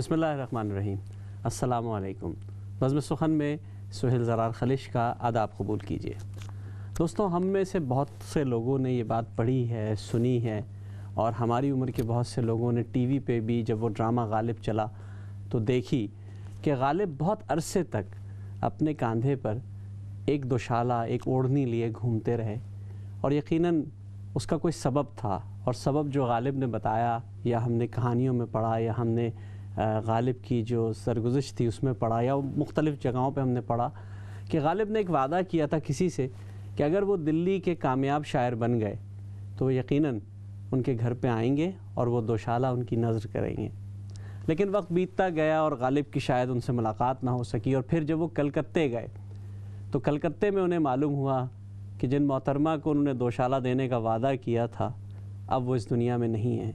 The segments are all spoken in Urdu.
بسم اللہ الرحمن الرحیم۔ السلام علیکم۔ نظم سخن میں سہیل زرار خلش کا آداب قبول کیجیے۔ دوستوں، ہم میں سے بہت سے لوگوں نے یہ بات پڑھی ہے، سنی ہے، اور ہماری عمر کے بہت سے لوگوں نے ٹی وی پہ بھی جب وہ ڈرامہ غالب چلا تو دیکھی کہ غالب بہت عرصے تک اپنے کاندھے پر ایک دوشالہ، ایک اوڑھنی لیے گھومتے رہے، اور یقیناً اس کا کوئی سبب تھا، اور سبب جو غالب نے بتایا یا ہم نے کہانیوں میں پڑھا یا ہم نے غالب کی جو سرگزشت تھی اس میں پڑھا یا مختلف جگہوں پہ ہم نے پڑھا کہ غالب نے ایک وعدہ کیا تھا کسی سے کہ اگر وہ دلی کے کامیاب شاعر بن گئے تو یقیناً ان کے گھر پہ آئیں گے اور وہ دوشالہ ان کی نظر کریں گے۔ لیکن وقت بیتتا گیا اور غالب کی شاید ان سے ملاقات نہ ہو سکی، اور پھر جب وہ کلکتے گئے تو کلکتے میں انہیں معلوم ہوا کہ جن محترمہ کو انہوں نے دوشالہ دینے کا وعدہ کیا تھا اب وہ اس دنیا میں نہیں ہیں۔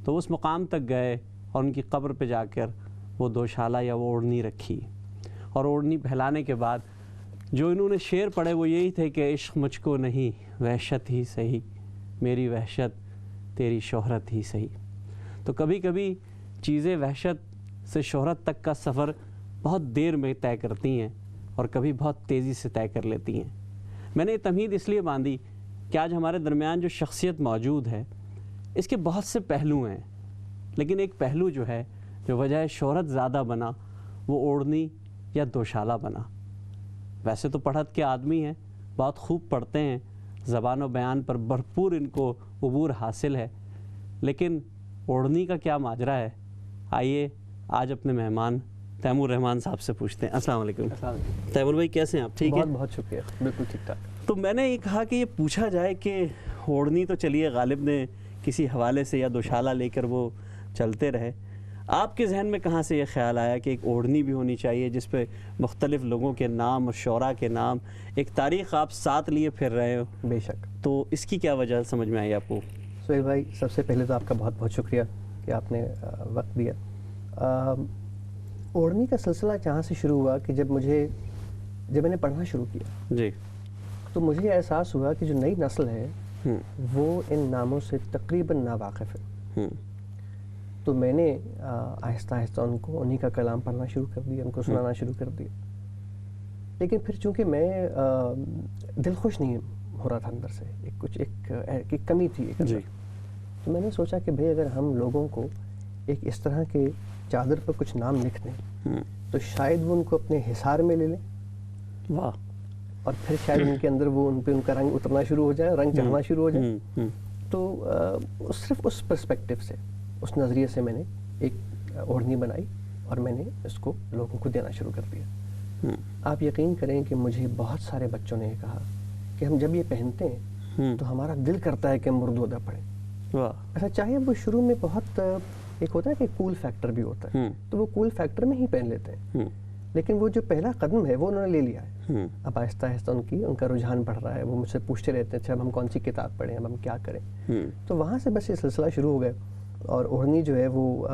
تو اس مقام تک گئے اور ان کی قبر پہ جا کر وہ دوشالہ یا وہ اوڑھنی رکھی، اور اوڑھنی پھیلانے کے بعد جو انہوں نے شعر پڑھے وہ یہی تھے کہ عشق مجھ کو نہیں وحشت ہی سہی، میری وحشت تیری شہرت ہی سہی۔ تو کبھی کبھی چیزیں وحشت سے شہرت تک کا سفر بہت دیر میں طے کرتی ہیں اور کبھی بہت تیزی سے طے کر لیتی ہیں۔ میں نے یہ تمہید اس لیے باندھی کہ آج ہمارے درمیان جو شخصیت موجود ہے اس کے بہت سے پہلو ہیں، لیکن ایک پہلو جو ہے جو وجہ شہرت زیادہ بنا وہ اوڑھنی یا دوشالہ بنا۔ ویسے تو پڑھت کے آدمی ہیں، بہت خوب پڑھتے ہیں، زبان و بیان پر بھرپور ان کو عبور حاصل ہے، لیکن اوڑھنی کا کیا ماجرا ہے؟ آئیے آج اپنے مہمان تیمور رحمان صاحب سے پوچھتے ہیں۔ السلام علیکم۔ تیمور بھائی کیسے ہیں آپ؟ ٹھیک ہیں؟ بہت شکریہ، بالکل ٹھیک ٹھاک۔ تو میں نے یہ کہا کہ یہ پوچھا جائے کہ اوڑھنی تو چلیے غالب نے کسی حوالے سے یا دوشالہ لے کر وہ چلتے رہے، آپ کے ذہن میں کہاں سے یہ خیال آیا کہ ایک اوڑھنی بھی ہونی چاہیے جس پہ مختلف لوگوں کے نام اور شعراء کے نام، ایک تاریخ آپ ساتھ لیے پھر رہے ہو؟ بے شک۔ تو اس کی کیا وجہ سمجھ میں آئی آپ کو؟ سہیل بھائی، سب سے پہلے تو آپ کا بہت بہت شکریہ کہ آپ نے وقت دیا۔ اوڑھنی کا سلسلہ جہاں سے شروع ہوا کہ جب میں نے پڑھنا شروع کیا جی، تو مجھے یہ احساس ہوا کہ جو نئی نسل ہے وہ ان ناموں سے تقریباً ناواقف ہے۔ تو میں نے آہستہ آہستہ انہی کا کلام پڑھنا شروع کر دیا، ان کو سنانا شروع کر دیا۔ لیکن پھر چونکہ میں دل خوش نہیں ہو رہا تھا اندر سے، ایک کمی تھی ایک اندر۔ تو میں نے سوچا کہ بھئی اگر ہم لوگوں کو ایک اس طرح کے چادر پر کچھ نام لکھ دیں تو شاید وہ ان کو اپنے حصار میں لے لیں، واہ، اور پھر شاید ان کے اندر وہ ان پہ ان کا رنگ اترنا شروع ہو جائے، رنگ چڑھنا شروع ہو جائے۔ تو صرف اس پرسپیکٹیو سے، اس نظریے سے میں نے ایک اوڑھنی بنائی اور میں نے اس کو لوگوں کو دینا شروع کر دیا۔ آپ یقین کریں کہ مجھے بہت سارے بچوں نے یہ کہا کہ ہم جب یہ پہنتے ہیں تو ہمارا دل کرتا ہے کہ ہم اردو ادب پڑھیں۔ ایسا چاہیے وہ شروع میں بہت ایک ہوتا ہے کہ کول فیکٹر بھی ہوتا ہے، تو وہ کول فیکٹر میں ہی پہن لیتے ہیں، لیکن وہ جو پہلا قدم ہے وہ انہوں نے لے لیا ہے۔ اب آہستہ آہستہ ان کا رجحان بڑھ رہا ہے، وہ مجھ سے پوچھتے رہتے ہیں اچھا اب ہم کون سی کتاب پڑھیں، اب ہم کیا کریں۔ تو وہاں سے بس یہ سلسلہ شروع ہو گیا، اور اوڑھنی جو ہے وہ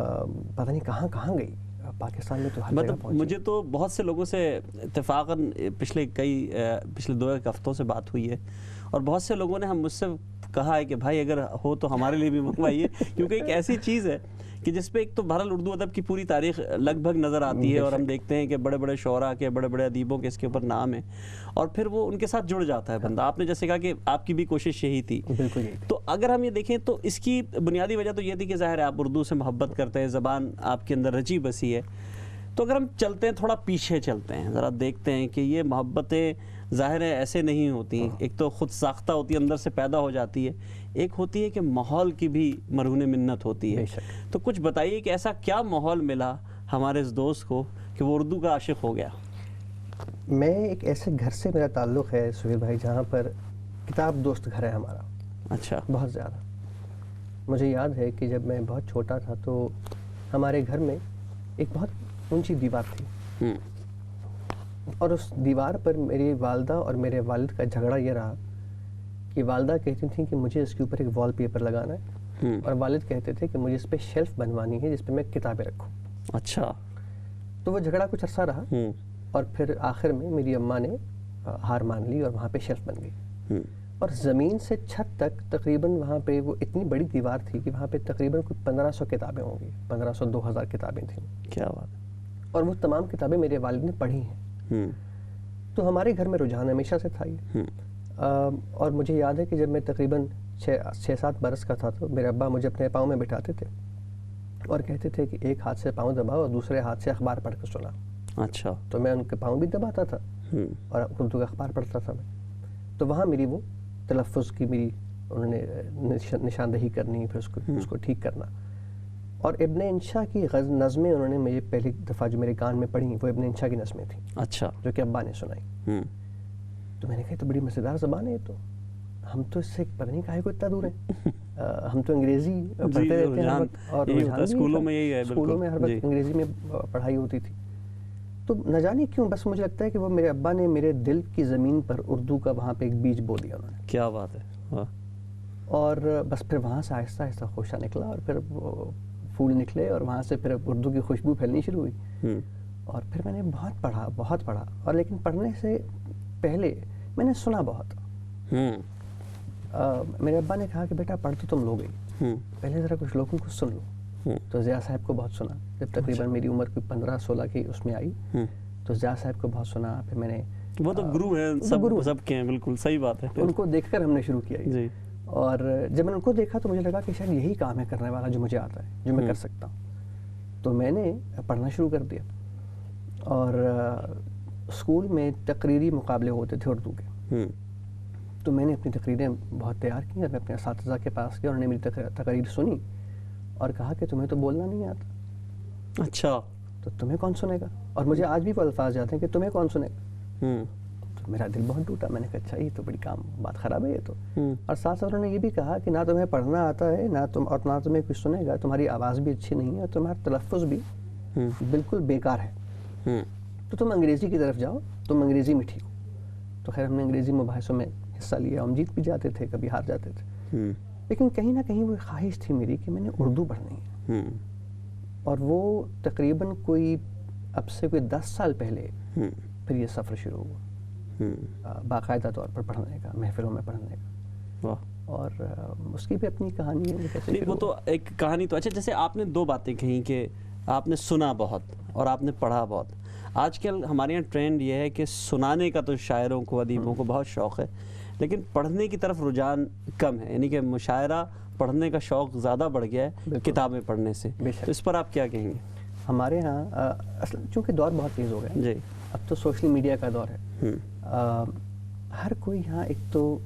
پتہ نہیں کہاں گئی، پاکستان میں تو ہر جگہ پہنچی۔ مجھے تو بہت سے لوگوں سے اتفاقاً پچھلے 2 ہفتوں سے بات ہوئی ہے، اور بہت سے لوگوں نے مجھ سے کہا ہے کہ بھائی اگر ہو تو ہمارے لیے بھی منگوائیے، کیونکہ ایک ایسی چیز ہے کہ جس پہ ایک تو بہرحال اردو ادب کی پوری تاریخ لگ بھگ نظر آتی ہے، اور ہم دیکھتے ہیں کہ بڑے بڑے شعراء کے، بڑے بڑے ادیبوں کے اس کے اوپر نام ہیں، اور پھر وہ ان کے ساتھ جڑ جاتا ہے بندہ۔ آپ نے جیسے کہا کہ آپ کی بھی کوشش یہی تھی، بالکل یہی تھی۔ تو اگر ہم یہ دیکھیں تو اس کی بنیادی وجہ تو یہ تھی کہ ظاہر ہے آپ اردو سے محبت کرتے ہیں، زبان آپ کے اندر رچی بسی ہے۔ تو اگر ہم چلتے ہیں، تھوڑا پیچھے چلتے ہیں، ذرا دیکھتے ہیں کہ یہ محبتیں ظاہر ہے ایسے نہیں ہوتی، ایک تو خود ساختہ ہوتی ہے، اندر سے پیدا ہو جاتی ہے، ایک ہوتی ہے کہ ماحول کی بھی مرہون منت ہوتی ہے۔ تو کچھ بتائیے کہ ایسا کیا ماحول ملا ہمارے اس دوست کو کہ وہ اردو کا عاشق ہو گیا؟ میں ایک ایسے گھر سے میرا تعلق ہے سہیل بھائی جہاں پر کتاب دوست گھر ہے ہمارا۔ اچھا، بہت زیادہ۔ مجھے یاد ہے کہ جب میں بہت چھوٹا تھا تو ہمارے گھر میں ایک بہت اونچی دیوار تھی، اور اس دیوار پر میری والدہ اور میرے والد کا جھگڑا یہ رہا کہ والدہ کہتی تھیں کہ مجھے اس کے اوپر ایک وال پیپر لگانا ہے، اور والد کہتے تھے کہ مجھے اس پہ شیلف بنوانی ہے جس پہ میں کتابیں رکھوں۔ اچھا، تو وہ جھگڑا کچھ عرصہ رہا، اور پھر آخر میں میری اماں نے ہار مان لی اور وہاں پہ شیلف بن گئی۔ اور زمین سے چھت تک تقریباً وہاں پہ وہ اتنی بڑی دیوار تھی کہ وہاں پہ تقریباً کوئی 1500 کتابیں ہوں گی، 1500 2000 کتابیں تھیں. کیا بات ہے. اور وہ تمام کتابیں میرے والد نے پڑھی ہیں. تو ہمارے گھر میں رجحان ہمیشہ سے تھا یہ. اور مجھے یاد ہے کہ جب میں تقریباً 6-7 برس کا تھا تو میرے ابا مجھے اپنے پاؤں میں بٹھاتے تھے اور کہتے تھے کہ ایک ہاتھ سے پاؤں دباؤ اور دوسرے ہاتھ سے اخبار پڑھ کر سنا. اچھا. تو میں ان کے پاؤں بھی دباتا تھا اور اردو کا اخبار پڑھتا تھا میں. تو وہاں میری وہ تلفظ کی میری انہوں نے نشاندہی کرنی، پھر اس کو ٹھیک کرنا. اور ابن انشا کی نظمیں انہوں نے مجھے پہلی دفعہ جو میرے کان میں پڑھی وہ ابن انشا کی نظمیں تھیں. اچھا. جو کہ ابا نے سنائی. تو میں نے کہا تو بڑی مزیدار زبان ہے. تو ہم تو اس سے پتہ نہیں کاہے کو اتنا دور ہیں. ہم تو انگریزی پڑھتے رہتے ہیں اور اسکولوں میں ہر وقت انگریزی میں پڑھائی ہوتی تھی. تو نہ جانے کیوں بس مجھے لگتا ہے کہ وہ میرے ابا نے میرے دل کی زمین پر اردو کا وہاں پہ ایک بیج بو دیا انہوں نے. کیا بات ہے. اور بس پھر وہاں سے آہستہ آہستہ خوشہ نکلا اور پھر وہ پھول نکلے اور وہاں سے پھر اردو کی خوشبو پھیلنی شروع ہوئی. اور پھر میں نے بہت پڑھا اور لیکن پڑھنے سے پہلے میں نے سنا بہت. میرے ابا نے کہا کہ بیٹا پڑھ تو تم لوگ ہی، پہلے ذرا کچھ لوگوں کو سن لو. تو ضیاء صاحب کو بہت سنا. جب تقریباً میری عمر کوئی 15-16 کی اس میں آئی تو ضیاء صاحب کو بہت سنا. پھر میں نے وہ تو گرو ہیں سب کے ہیں. بالکل صحیح بات ہے. ان کو دیکھ کر ہم نے شروع کیا جی. اور جب میں نے ان کو دیکھا تو مجھے لگا کہ شاید یہی کام ہے کرنے والا جو مجھے آتا ہے، جو میں کر سکتا ہوں. تو میں نے پڑھنا شروع کر دیا. اور اسکول میں تقریری مقابلے ہوتے تھے اردو کے. تو میں نے اپنی تقریریں بہت تیار کی اور میں اپنے اساتذہ کے پاس گیا. انہوں نے میری تقریر سنی اور کہا کہ تمہیں تو بولنا نہیں آتا. اچھا. تو تمہیں کون سنے گا. اور مجھے آج بھی وہ الفاظ یاد ہیں کہ تمہیں کون سنے گا. تو میرا دل بہت ٹوٹا. میں نے کہا اچھا یہ تو بڑی بات خراب ہے یہ تو. اور ساتھ ساتھ انہوں نے یہ بھی کہا کہ نہ تمہیں پڑھنا آتا ہے نہ تمہیں کچھ سنے گا. تمہاری آواز بھی اچھی نہیں ہے اور تمہارا تلفظ بھی بالکل بیکار ہے. تو تم انگریزی کی طرف جاؤ، تم انگریزی میں ٹھیک ہو. تو خیر ہم نے انگریزی مباحثوں میں حصہ لیا. ہم جیت بھی جاتے تھے، کبھی ہار جاتے تھے. لیکن کہیں نہ کہیں وہ خواہش تھی میری کہ میں نے اردو پڑھنی ہے. اور وہ تقریباً کوئی اب سے کوئی 10 سال پہلے پھر یہ سفر شروع ہوا باقاعدہ طور پر پڑھنے کا، محفلوں میں پڑھنے کا. اور اس کی بھی اپنی کہانی ہے. وہ تو ایک کہانی تو. اچھا جیسے آپ نے 2 باتیں کہیں کہ آپ نے سنا بہت اور آپ نے پڑھا بہت. آج کل ہمارے یہاں ٹرینڈ یہ ہے کہ سنانے کا تو شاعروں کو ادیبوں کو بہت شوق ہے لیکن پڑھنے کی طرف رجحان کم ہے. یعنی کہ مشاعرہ پڑھنے کا شوق زیادہ بڑھ گیا ہے کتابیں پڑھنے سے. تو اس پر آپ کیا کہیں گے؟ ہمارے ہاں اصل چونکہ دور بہت تیز ہو گیا جی. اب تو سوشل میڈیا کا دور ہے. ہر کوئی یہاں ایک تو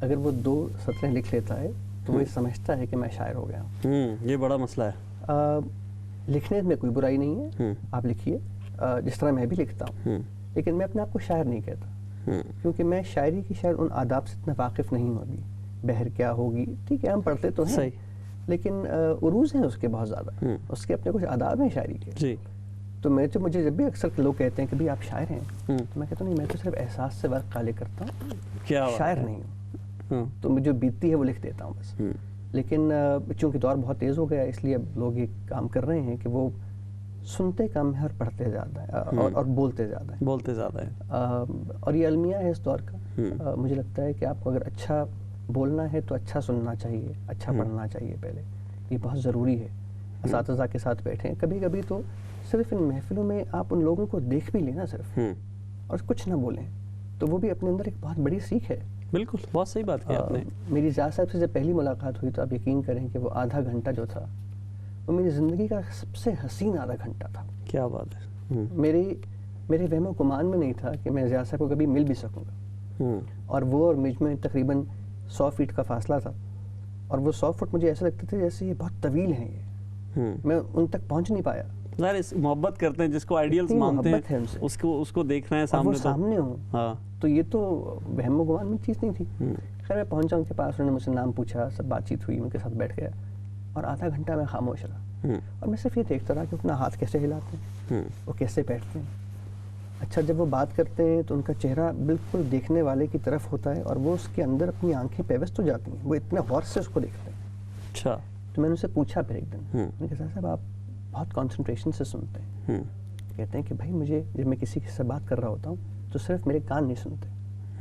اگر وہ 2 سطریں لکھ لیتا ہے تو وہ سمجھتا ہے کہ میں شاعر ہو گیا ہوں. یہ بڑا مسئلہ ہے. لکھنے میں کوئی برائی نہیں ہے، آپ لکھیے جس طرح میں بھی لکھتا ہوں. لیکن میں اپنے آپ کو شاعر نہیں کہتا کیونکہ میں شاعری کی شاید ان آداب سے اتنا واقف نہیں ہوں ابھی. بہر کیا ہوگی ٹھیک ہے ہم پڑھتے تو ہیں لیکن عروض ہیں اس کے بہت زیادہ. اس کے اپنے کچھ آداب ہیں شاعری کے. جی. تو مجھے جب بھی اکثر لوگ کہتے ہیں کہ بھئی آپ شاعر ہیں تو میں کہتا ہوں نہیں، میں تو صرف احساس سے ورق قالع کرتا ہوں، شاعر نہیں ہوں. تو مجھے جو بیتتی ہے وہ لکھ دیتا ہوں بس. لیکن چونکہ دور بہت تیز ہو گیا اس لیے لوگ یہ کام کر رہے ہیں کہ وہ سنتے کم ہے اور پڑھتے زیادہ ہے اور بولتے زیادہ ہے. اور یہ المیہ ہے اس دور کا. مجھے لگتا ہے کہ آپ کو اگر اچھا بولنا ہے تو اچھا سننا چاہیے، اچھا پڑھنا چاہیے پہلے. یہ بہت ضروری ہے. اساتذہ کے ساتھ بیٹھیں کبھی کبھی تو صرف ان محفلوں میں آپ ان لوگوں کو دیکھ بھی لیں نا صرف اور کچھ نہ بولیں تو وہ بھی اپنے اندر ایک بہت بڑی سیکھ ہے. بالکل بہت صحیح بات کی آپ نے. میری ضیاء صاحب سے جب پہلی ملاقات ہوئی تو آپ یقین کریں کہ وہ آدھا گھنٹہ جو تھا وہ میری زندگی کا سب سے حسین آدھا گھنٹہ تھا. کیا بات ہے. میرے وہم و گمان میں نہیں تھا کہ میں ضیاء صاحب کو کبھی مل بھی سکوں گا. اور وہ اور مجھ میں تقریباً 100 فٹ کا فاصلہ تھا اور وہ 100 فٹ مجھے ایسا لگتے تھے جیسے یہ بہت طویل ہیں. یہ میں ان تک پہنچ نہیں پایا. محبت کرتے ہیں جس کو آئیڈیلز مانتے ہیں اس کو دیکھنا ہے سامنے ہوں. تو یہ تو وہم و گمان میں چیز نہیں تھی. خیر میں پہنچا ان کے پاس، انہوں نے مجھ سے نام پوچھا، سب بات چیت ہوئی، ان کے ساتھ بیٹھ گیا اور آدھا گھنٹہ میں خاموش رہا. اور میں صرف یہ دیکھتا رہا کہ اپنا ہاتھ کیسے ہلاتے ہیں، وہ کیسے بیٹھتے ہیں. اچھا جب وہ بات کرتے ہیں تو ان کا چہرہ بالکل دیکھنے والے کی طرف ہوتا ہے اور وہ اس کے اندر اپنی آنکھیں پیوست ہو جاتی ہیں، وہ اتنے غور سے اس کو دیکھتے ہیں. اچھا. تو میں نے ان سے پوچھا پھر ایک دن، میں نے کہا صاحب آپ بہت کانسنٹریشن سے سنتے ہیں. کہتے ہیں کہ بھائی مجھے جب میں کسی سے بات کر رہا ہوتا ہوں تو صرف میرے کان نہیں سنتے،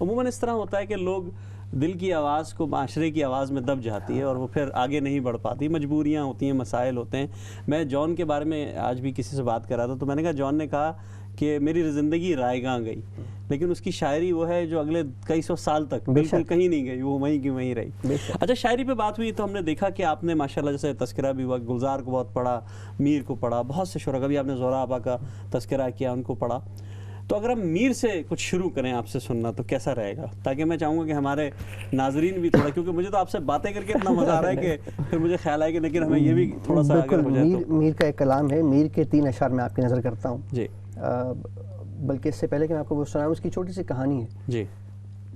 عموماً اس طرح ہوتا ہے کہ لوگ دل کی آواز کو معاشرے کی آواز میں دب جاتی ہے اور وہ پھر آگے نہیں بڑھ پاتی, مجبوریاں ہوتی ہیں, مسائل ہوتے ہیں. میں جان کے بارے میں آج بھی کسی سے بات کر رہا تھا تو میں نے کہا, جان نے کہا کہ میری زندگی رائے گاں گئی, لیکن اس کی شاعری وہ ہے جو اگلے کئی سو سال تک بالکل کہیں نہیں گئی, وہ وہیں کی وہیں رہی. اچھا, شاعری پہ بات ہوئی تو ہم نے دیکھا کہ آپ نے ماشاءاللہ جیسے تذکرہ بھی ہوا, گلزار کو بہت پڑھا, میر کو پڑھا, بہت سے شعراء, کبھی آپ نے زہرا آپا کا تذکرہ کیا, ان کو پڑھا. تو اگر ہم میر سے کچھ شروع کریں آپ سے سننا تو کیسا رہے گا, تاکہ میں چاہوں گا کہ ہمارے ناظرین بھی تھوڑا, کیونکہ مجھے تو آپ سے باتیں کر کے اتنا مزہ آ رہا ہے کہ پھر مجھے خیال آئے کہ لیکن ہمیں یہ بھی تھوڑا سا اگر ہو جائے تو. میر کا ایک کلام ہے, میر کے 3 اشعار میں آپ کی نظر کرتا ہوں. جی. بلکہ اس سے پہلے کہ میں آپ کو وہ سناؤں, اس کی چھوٹی سی کہانی ہے. جی.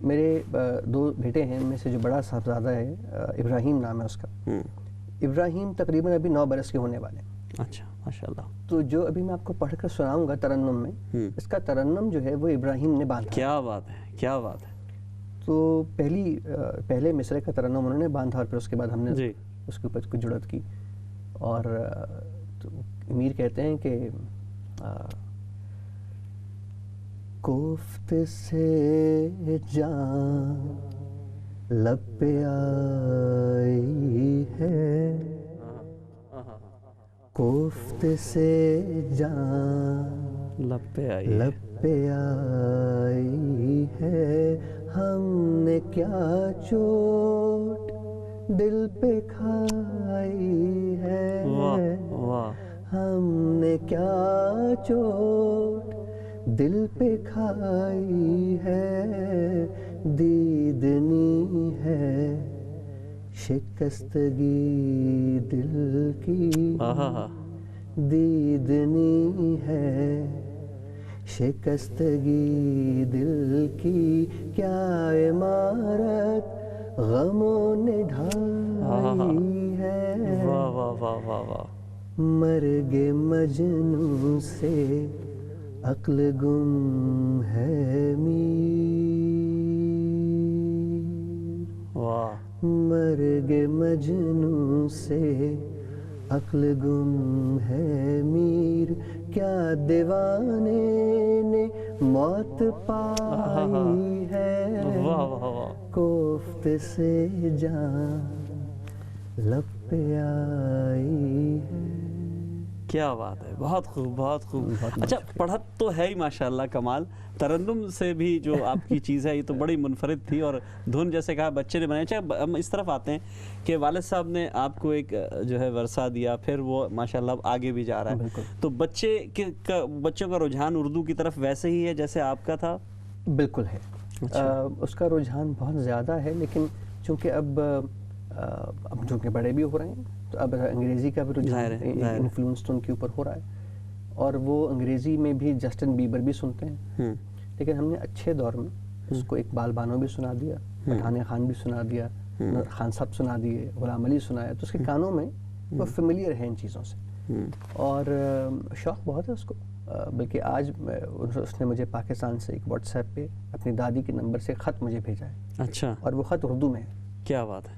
میرے 2 بیٹے ہیں, ان میں سے جو بڑا صاحبزادہ ہے ابراہیم نام ہے اس کا. ابراہیم تقریباً ابھی 9 برس کے ہونے والے ہیں. اچھا, ماشاءاللہ. تو جو ابھی میں آپ کو پڑھ کر سناؤں گا ترنم میں, اس کا ترنم جو ہے وہ ابراہیم نے باندھا. کیا بات ہے, کیا بات ہے. تو پہلے مصرے کا ترنم انہوں نے باندھا اور پھر اس کے بعد ہم نے اس کے اوپر کچھ جڑت کی. اور میر کہتے ہیں کہ کوفت سے جان لب پہ آئی ہے, کوفت سے جان لب پہ آئی ہے, ہم نے کیا چوٹ دل پہ کھائی ہے, ہم نے کیا چوٹ دل پہ کھائی ہے, دیدنی ہے شکستگی دل کی, دیدنی ہے شکستگی دل کی, کیا عمارت غموں نے ڈھائی ہے, مرگ مجنوں سے عقل گم ہے میر, مرگ مجنوں سے عقل گم ہے میر, کیا دیوانے نے موت پائی ہے, کوفت سے جان لب پہ آئی ہے. کیا بات ہے, بہت خوب, بہت خوب. اچھا, پڑھت تو ہے ہی ماشاءاللہ کمال, ترنم سے بھی جو آپ کی چیز ہے یہ تو بڑی منفرد تھی, اور دھن جیسے کہا بچے نے بنائی. اچھا, ہم اس طرف آتے ہیں کہ والد صاحب نے آپ کو ایک جو ہے ورثہ دیا, پھر وہ ماشاءاللہ آگے بھی جا رہا ہے, تو بچوں کا رجحان اردو کی طرف ویسے ہی ہے جیسے آپ کا تھا؟ بالکل ہے. اس کا رجحان بہت زیادہ ہے, لیکن چونکہ اب جو کہ بڑے بھی ہو رہے ہیں تو اب انگریزی کا بھی رجحان انفلوئنس تو ان کے اوپر ہو رہا ہے, اور وہ انگریزی میں بھی جسٹن بیبر بھی سنتے ہیں. لیکن ہم نے اچھے دور میں اس کو اقبال بانو بھی سنا دیا, پٹھان خان بھی سنا دیا, خان صاحب سنا دیے, غلام علی سنایا, تو اس کے کانوں میں وہ فیملیئر ہے ان چیزوں سے, اور شوق بہت ہے اس کو. بلکہ آج اس نے مجھے پاکستان سے ایک واٹس ایپ پہ اپنی دادی کے نمبر سے خط مجھے بھیجا ہے. اچھا, اور وہ خط اردو میں ہے. کیا بات ہے.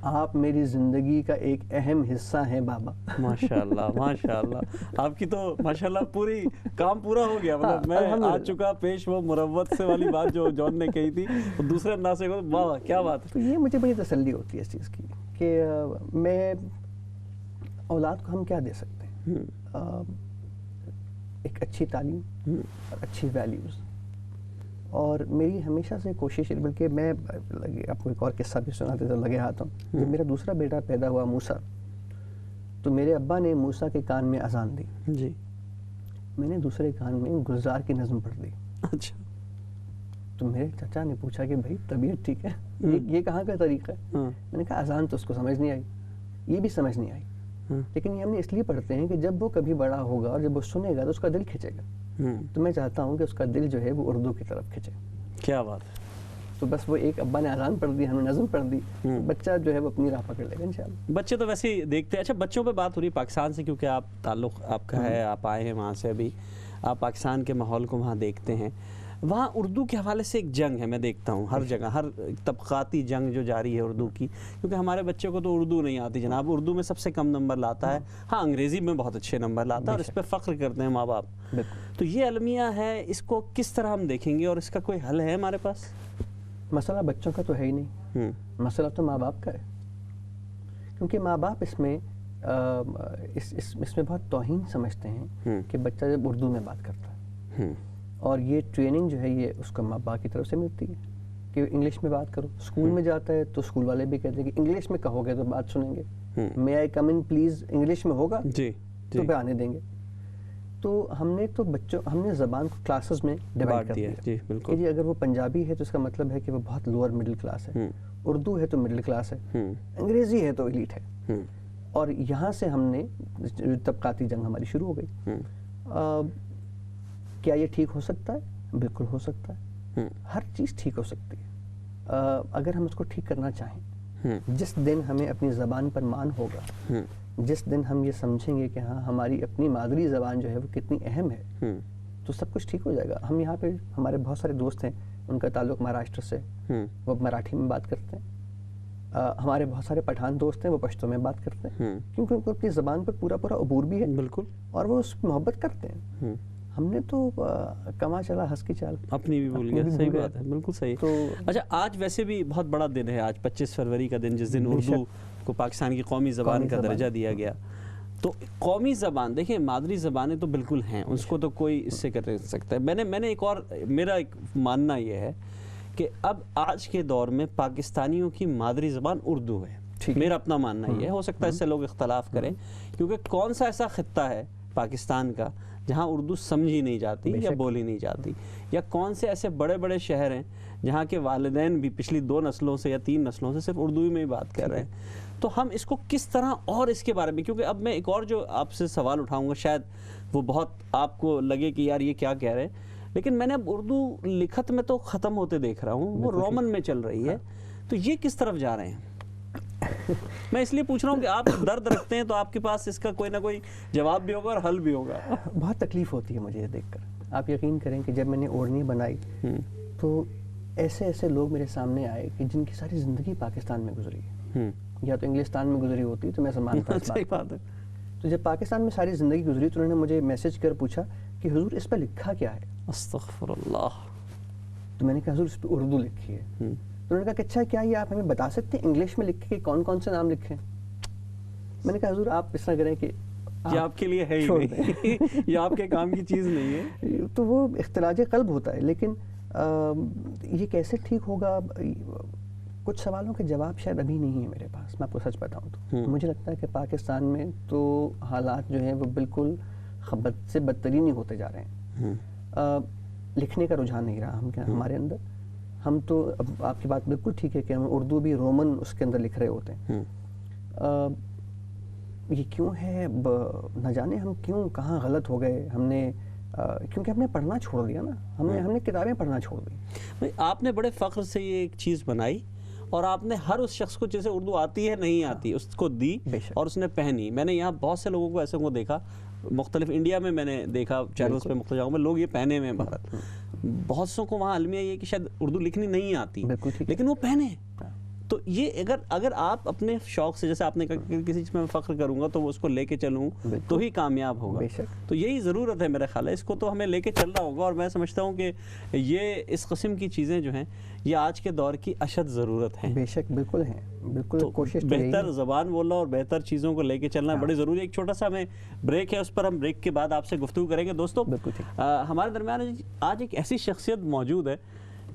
آپ میری زندگی کا ایک اہم حصہ ہیں بابا. ماشاءاللہ, ماشاءاللہ, آپ کی تو ماشاءاللہ پوری کام پورا ہو گیا. مطلب میں آ چکا پیش وہ مروت سے والی بات جو جان نے کہی تھی, دوسرے انداز سے, واہ کیا بات ہے. تو یہ مجھے بڑی تسلی ہوتی ہے اس چیز کی کہ میں اولاد کو ہم کیا دے سکتے ہیں, ایک اچھی تعلیم اور اچھی ویلیوز. اور میری ہمیشہ سے کوشش ہے, بلکہ میں آپ کو ایک اور قصہ بھی سناتے تو لگے ہاتھوں. جب میرا دوسرا بیٹا پیدا ہوا موسیٰ, تو میرے ابا نے موسیٰ کے کان میں اذان دی. جی. میں نے دوسرے کان میں گلزار کی نظم پڑھ دی. اچھا. تو میرے چچا نے پوچھا کہ بھائی طبیعت ٹھیک ہے, یہ کہاں کا طریقہ ہے؟ میں نے کہا اذان تو اس کو سمجھ نہیں آئی, یہ بھی سمجھ نہیں آئی, لیکن یہ ہم نے اس لیے پڑھتے ہیں کہ جب وہ کبھی بڑا ہوگا اور جب وہ سنے گا تو اس کا دل کھنچے گا. تو میں چاہتا ہوں کہ اس کا دل جو ہے وہ اردو کی طرف کھنچے. کیا بات ہے. تو بس وہ ایک ابا نے اذان پڑھ دی, ہم نے نظم پڑھ دی, بچہ جو ہے وہ اپنی راہ پکڑ لے گا انشاءاللہ. بچے تو ویسے ہی دیکھتے ہیں. اچھا, بچوں پہ بات ہو رہی پاکستان سے, کیونکہ آپ تعلق آپ کا ہے, آپ آئے ہیں وہاں سے, ابھی آپ پاکستان کے ماحول کو وہاں دیکھتے ہیں. وہاں اردو کے حوالے سے ایک جنگ ہے، میں دیکھتا ہوں ہر جگہ، ہر طبقاتی جنگ جو جاری ہے اردو کی، کیونکہ ہمارے بچے کو تو اردو نہیں آتی جناب، اردو میں سب سے کم نمبر لاتا ہے، ہاں انگریزی میں بہت اچھے نمبر لاتا ہے، اور اس پہ فخر کرتے ہیں ماں باپ۔ تو یہ المیہ ہے، اس کو کس طرح ہم دیکھیں گے اور اس کا کوئی حل ہے ہمارے پاس؟ مسئلہ بچوں کا تو ہے ہی نہیں، مسئلہ تو ماں باپ کا ہے، کیونکہ ماں باپ اس میں بہت توہین سمجھتے ہیں کہ بچہ جب اردو میں بات کرتا ہے، اور یہ ٹریننگ جو ہے یہ اس کو ماں باپ کی طرف سے ملتی ہے کہ انگلش میں بات کرو۔ اسکول میں جاتا ہے تو اسکول والے بھی کہتے ہیں کہ انگلش میں کہو گے تو بات سنیں گے، may I come in please English میں ہوگا تو پہ آنے دیں گے۔ تو ہم نے زبان کو کلاسز میں ڈیوائڈ کر دیا کہ جی اگر وہ پنجابی ہے تو اس کا مطلب ہے کہ وہ بہت لوور مڈل کلاس ہے، اردو ہے تو مڈل کلاس ہے، انگریزی ہے تو ایلیٹ ہے، اور یہاں سے ہم نے طبقاتی جنگ ہماری شروع ہو گئی۔ کیا یہ ٹھیک ہو سکتا ہے؟ بالکل ہو سکتا ہے، ہر چیز ٹھیک ہو سکتی ہے اگر ہم اس کو ٹھیک کرنا چاہیں۔ جس دن ہمیں اپنی زبان پر مان ہوگا، جس دن ہم یہ سمجھیں گے کہ ہاں ہماری اپنی مادری زبان جو ہے وہ کتنی اہم ہے، تو سب کچھ ٹھیک ہو جائے گا۔ ہم یہاں پہ ہمارے بہت سارے دوست ہیں، ان کا تعلق مہاراشٹر سے، وہ مراٹھی میں بات کرتے ہیں، ہمارے بہت سارے پٹھان دوست ہیں، وہ پشتو میں بات کرتے ہیں، کیونکہ ان کو اپنی زبان پر پورا عبور بھی ہے، بالکل، اور وہ اس محبت کرتے ہیں۔ ہم نے تو کما چلا ہنس کی چال، اپنی بھی بھول گیا۔ صحیح بات ہے، بالکل صحیح۔ اچھا، آج ویسے بھی بہت بڑا دن ہے، آج 25 فروری کا دن، جس دن اردو کو پاکستان کی قومی زبان کا درجہ دیا گیا۔ تو قومی زبان دیکھیں، مادری زبانیں تو بالکل ہیں، اس کو تو کوئی اس سے کر سکتا ہے۔ میں نے ایک اور، میرا ایک ماننا یہ ہے کہ اب آج کے دور میں پاکستانیوں کی مادری زبان اردو ہے، میرا اپنا ماننا یہ ہے، ہو سکتا ہے اس سے لوگ اختلاف کریں، کیونکہ کون سا ایسا خطہ ہے پاکستان کا جہاں اردو سمجھی نہیں جاتی یا بولی نہیں جاتی، یا کون سے ایسے بڑے بڑے شہر ہیں جہاں کے والدین بھی پچھلی 2 نسلوں سے یا 3 نسلوں سے صرف اردو میں ہی بات کر رہے ہیں۔ تو ہم اس کو کس طرح، اور اس کے بارے میں، کیونکہ اب میں ایک اور جو آپ سے سوال اٹھاؤں گا، شاید وہ بہت آپ کو لگے کہ یار یہ کیا کہہ رہے ہیں، لیکن میں نے اب اردو لکھت میں تو ختم ہوتے دیکھ رہا ہوں، وہ رومن میں چل رہی ہے، تو یہ کس طرف جا رہے ہیں؟ میں اس لیے پوچھ رہا ہوں کہ آپ درد رکھتے ہیں تو آپ کے پاس اس کا کوئی نہ کوئی جواب بھی ہوگا اور حل بھی ہوگا۔ بہت تکلیف ہوتی ہے مجھے یہ دیکھ کر، آپ یقین کریں کہ جب میں نے اوڑھنی بنائی تو ایسے لوگ میرے سامنے آئے کہ جن کی ساری زندگی پاکستان میں گزری ہے، یا تو انگلستان میں گزری ہوتی تو میں مانتا صحیح بات ہے، تو جب پاکستان میں ساری زندگی گزری تو انہوں نے مجھے میسج کر پوچھا کہ حضور اس پہ لکھا کیا ہے؟ استغفر اللہ۔ تو میں نے کہا حضور اس پہ اردو لکھی ہے۔ تو انہوں نے کہا کہ اچھا کیا یہ آپ ہمیں بتا سکتے ہیں انگلش میں لکھے کہ کون کون سے نام لکھے؟ میں نے کہا حضور آپ اس طرح کریں کہ یہ آپ کے لیے ہے ہی نہیں، یہ آپ کے کام کی چیز نہیں ہے۔ تو وہ اختلاج قلب ہوتا ہے، لیکن یہ کیسے ٹھیک ہوگا؟ کچھ سوالوں کے جواب شاید ابھی نہیں ہے میرے پاس، میں آپ کو سچ بتاؤں تو مجھے لگتا ہے کہ پاکستان میں تو حالات جو ہیں وہ بالکل بد سے بدترین ہی ہوتے جا رہے ہیں۔ لکھنے کا رجحان نہیں رہا ہمارے اندر، ہم تو اب آپ کی بات بالکل ٹھیک ہے کہ ہم اردو بھی رومن اس کے اندر لکھ رہے ہوتے ہیں۔ یہ کیوں ہے؟ نہ جانے ہم کیوں کہاں غلط ہو گئے، ہم نے کیونکہ ہم نے پڑھنا چھوڑ دیا نا، ہم نے کتابیں پڑھنا چھوڑ دی۔ آپ نے بڑے فخر سے یہ ایک چیز بنائی، اور آپ نے ہر اس شخص کو جیسے اردو آتی ہے نہیں آتی اس کو دی، اور اس نے پہنی۔ میں نے یہاں بہت سے لوگوں کو ایسے کو دیکھا، مختلف انڈیا میں میں نے دیکھا چینلز پہ مختلف جگہوں میں لوگ یہ پہنے ہوئے ہیں بھارت، بہت سو کو وہاں المیہ یہ کہ شاید اردو لکھنی نہیں آتی لیکن وہ پہنے۔ تو یہ اگر آپ اپنے شوق سے، جیسے آپ نے کہا کسی چیز میں فخر کروں گا تو وہ اس کو لے کے چلوں تو ہی کامیاب ہوگا، تو یہی ضرورت ہے میرا خیال ہے، اس کو تو ہمیں لے کے چلنا ہوگا۔ اور میں سمجھتا ہوں کہ یہ اس قسم کی چیزیں جو ہیں یہ آج کے دور کی اشد ضرورت ہے۔ بے شک بالکل ہیں، بالکل کوشش بہتر زبان بولنا اور بہتر چیزوں کو لے کے چلنا بڑی ضروری ہے۔ ایک چھوٹا سا ہمیں بریک ہے، اس پر ہم بریک کے بعد آپ سے گفتگو کریں گے۔ دوستو ہمارے درمیان آج ایک ایسی شخصیت موجود ہے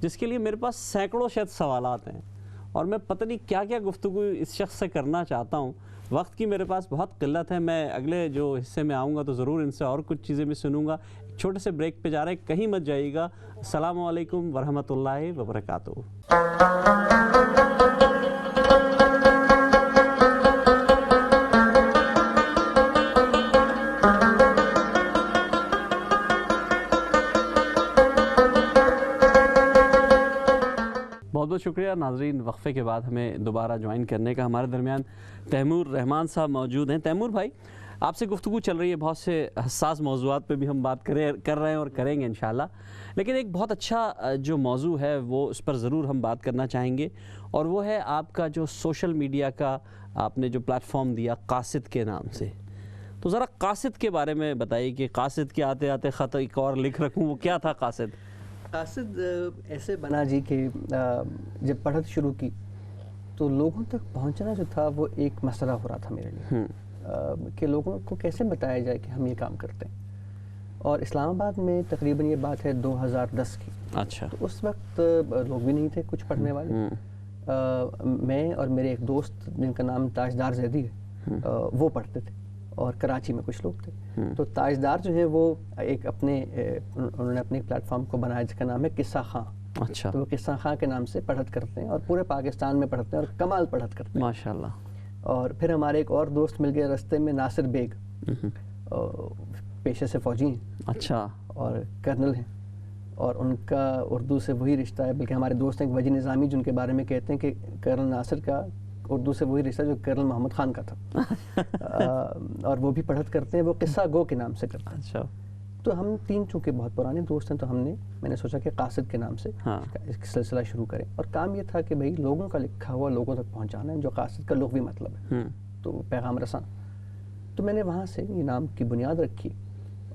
جس کے لیے میرے پاس سینکڑوں شاید سوالات ہیں، اور میں پتہ نہیں کیا کیا گفتگو اس شخص سے کرنا چاہتا ہوں، وقت کی میرے پاس بہت قلت ہے۔ میں اگلے جو حصے میں آؤں گا تو ضرور ان سے اور کچھ چیزیں بھی سنوں گا۔ چھوٹے سے بریک پہ جا رہے ہیں، کہیں مت جائیے گا۔ السلام علیکم ورحمۃ اللہ وبرکاتہ۔ بہت بہت شکریہ ناظرین، وقفے کے بعد ہمیں دوبارہ جوائن کرنے کا۔ ہمارے درمیان تیمور رحمان صاحب موجود ہیں۔ تیمور بھائی، آپ سے گفتگو چل رہی ہے بہت سے حساس موضوعات پہ بھی ہم بات کر رہے ہیں اور کریں گے انشاءاللہ، لیکن ایک بہت اچھا جو موضوع ہے وہ اس پر ضرور ہم بات کرنا چاہیں گے، اور وہ ہے آپ کا جو سوشل میڈیا کا آپ نے جو پلیٹ فارم دیا قاصد کے نام سے. تو ذرا قاصد کے بارے میں بتائیے کہ قاصد کے آتے آتے خط ایک اور لکھ رکھوں، وہ کیا تھا قاصد؟ قاصد ایسے بنا جی کہ جب پڑھت شروع کی تو لوگوں تک پہنچنا جو تھا وہ ایک مسئلہ ہو رہا تھا میرے لیے کہ لوگوں کو کیسے بتایا جائے کہ ہم یہ کام کرتے ہیں. اور اسلام آباد میں تقریباً یہ بات ہے 2010 کی. اچھا. تو اس وقت لوگ بھی نہیں تھے کچھ پڑھنے والے. میں اور میرے ایک دوست جن کا نام تاجدار زیدی ہے وہ پڑھتے تھے، اور کراچی میں کچھ لوگ تھے. تو تاجدار جو ہے وہ ایک انہوں نے اپنے پلیٹ فارم کو بنایا جس کا نام ہے قصہ خاں. اچھا. تو وہ قصہ خاں کے نام سے پڑھت کرتے ہیں اور پورے پاکستان میں پڑھتے ہیں اور کمال پڑھت کرتے ہیں ماشاءاللہ. اور پھر ہمارے ایک اور دوست مل گئے رستے میں، ناصر بیگ، پیشے سے فوجی ہیں. اچھا. اور کرنل ہیں، اور ان کا اردو سے وہی رشتہ ہے، بلکہ ہمارے دوست ہیں وجی نظامی جن کے بارے میں کہتے ہیں کہ کرنل ناصر کا اردو سے وہی رشتہ جو کرنل محمد خان کا تھا. اور وہ بھی پڑھت کرتے ہیں، وہ قصہ گو کے نام سے کرتے ہیں. اچھا. تو ہم تین چونکہ بہت پرانے دوست ہیں تو میں نے سوچا کہ قاصد کے نام سے اس سلسلہ شروع کریں. اور کام یہ تھا کہ بھئی لوگوں کا لکھا ہوا لوگوں تک پہنچانا ہے، جو قاصد کا لغوی مطلب ہے، تو پیغام رساں. تو میں نے وہاں سے یہ نام کی بنیاد رکھی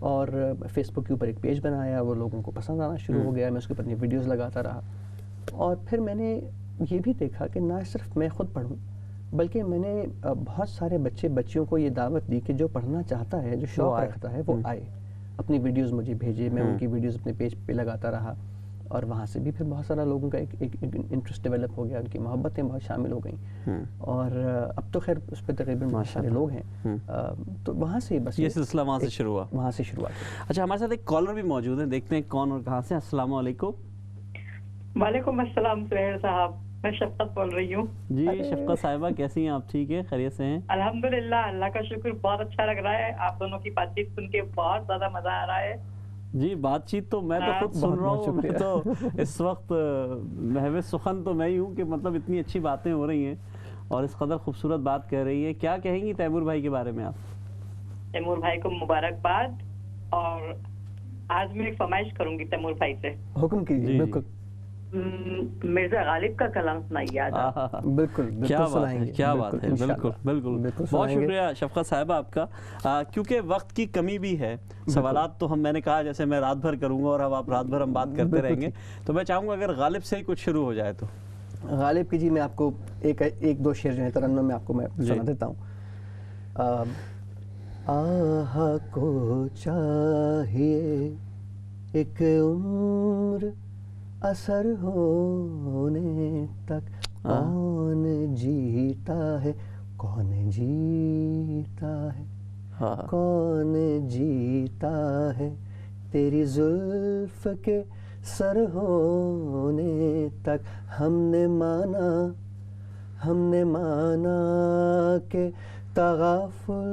اور فیس بک کے اوپر ایک پیج بنایا. وہ لوگوں کو پسند آنا شروع ہو گیا، میں اس کے اوپر اپنی ویڈیوز لگاتا رہا. اور پھر میں نے یہ بھی دیکھا کہ نہ صرف میں خود پڑھوں بلکہ میں نے بہت سارے بچیوں کو یہ دعوت دی کہ جو پڑھنا چاہتا ہے، جو شوق رکھتا ہے، وہ آئے، اپنی ویڈیوز مجھے بھیجے. میں ان کی ویڈیوز اپنے پیج پہ لگاتا رہا، اور وہاں سے بھی پھر بہت سارا لوگوں کا ایک انٹرسٹ ڈیولپ ہو گیا، ان کی محبتیں بہت شامل ہو گئیں. اور اب تو خیر اس پہ تقریباً بہت سارے لوگ ہیں. تو وہاں سے بس یہ سلسلہ وہاں سے شروع ہوا. وہاں سے شروعات. اچھا، ہمارے ساتھ ایک کالر بھی موجود ہیں، دیکھتے ہیں کون اور کہاں سے. السلام علیکم. وعلیکم السلام سہیل صاحب، میں شفقت بول رہی ہوں. جی شفقت صاحبہ، کیسی ہیں آپ؟ ٹھیک ہے، خیریت سے ہیں؟ الحمدللہ، اللہ کا شکر، بہت اچھا لگ رہا ہے. آپ دونوں کی بات چیت سن کے بہت زیادہ مزہ آ رہا ہے. جی بات چیت تو میں تو خود سن رہا ہوں. میں تو اس وقت محو سخن تو میں ہی ہوں کہ مطلب اتنی اچھی باتیں ہو رہی ہیں اور اس قدر خوبصورت بات کہہ رہی ہیں. کیا کہیں گی تیمور بھائی کے بارے میں آپ؟ تیمور بھائی کو مبارکباد. اور آج میں ایک فرمائش کروں گی تیمور بھائی سے. حکم کیجیے. بالکل. مرزا غالب کا کلام سنائیے آج. بالکل. کیا بات ہے، کیا بات ہے. بالکل بالکل. بہت شکریہ شفقت صاحبہ آپ کا. کیونکہ وقت کی کمی بھی ہے، سوالات تو میں نے کہا جیسے میں رات بھر کروں گا اور اب آپ رات بھر ہم بات کرتے رہیں گے، تو میں چاہوں گا اگر غالب سے ہی کچھ شروع ہو جائے تو. غالب کی جی میں آپ کو ایک دو شعر جو ہیں ترنم میں آپ کو میں سنا دیتا ہوں. آہا کو چاہیے ایک عمر اثر ہونے تک، کون جیتا ہے، کون جیتا ہے، کون جیتا ہے، تیری زلف کے سر ہونے تک. ہم نے مانا کہ تغافل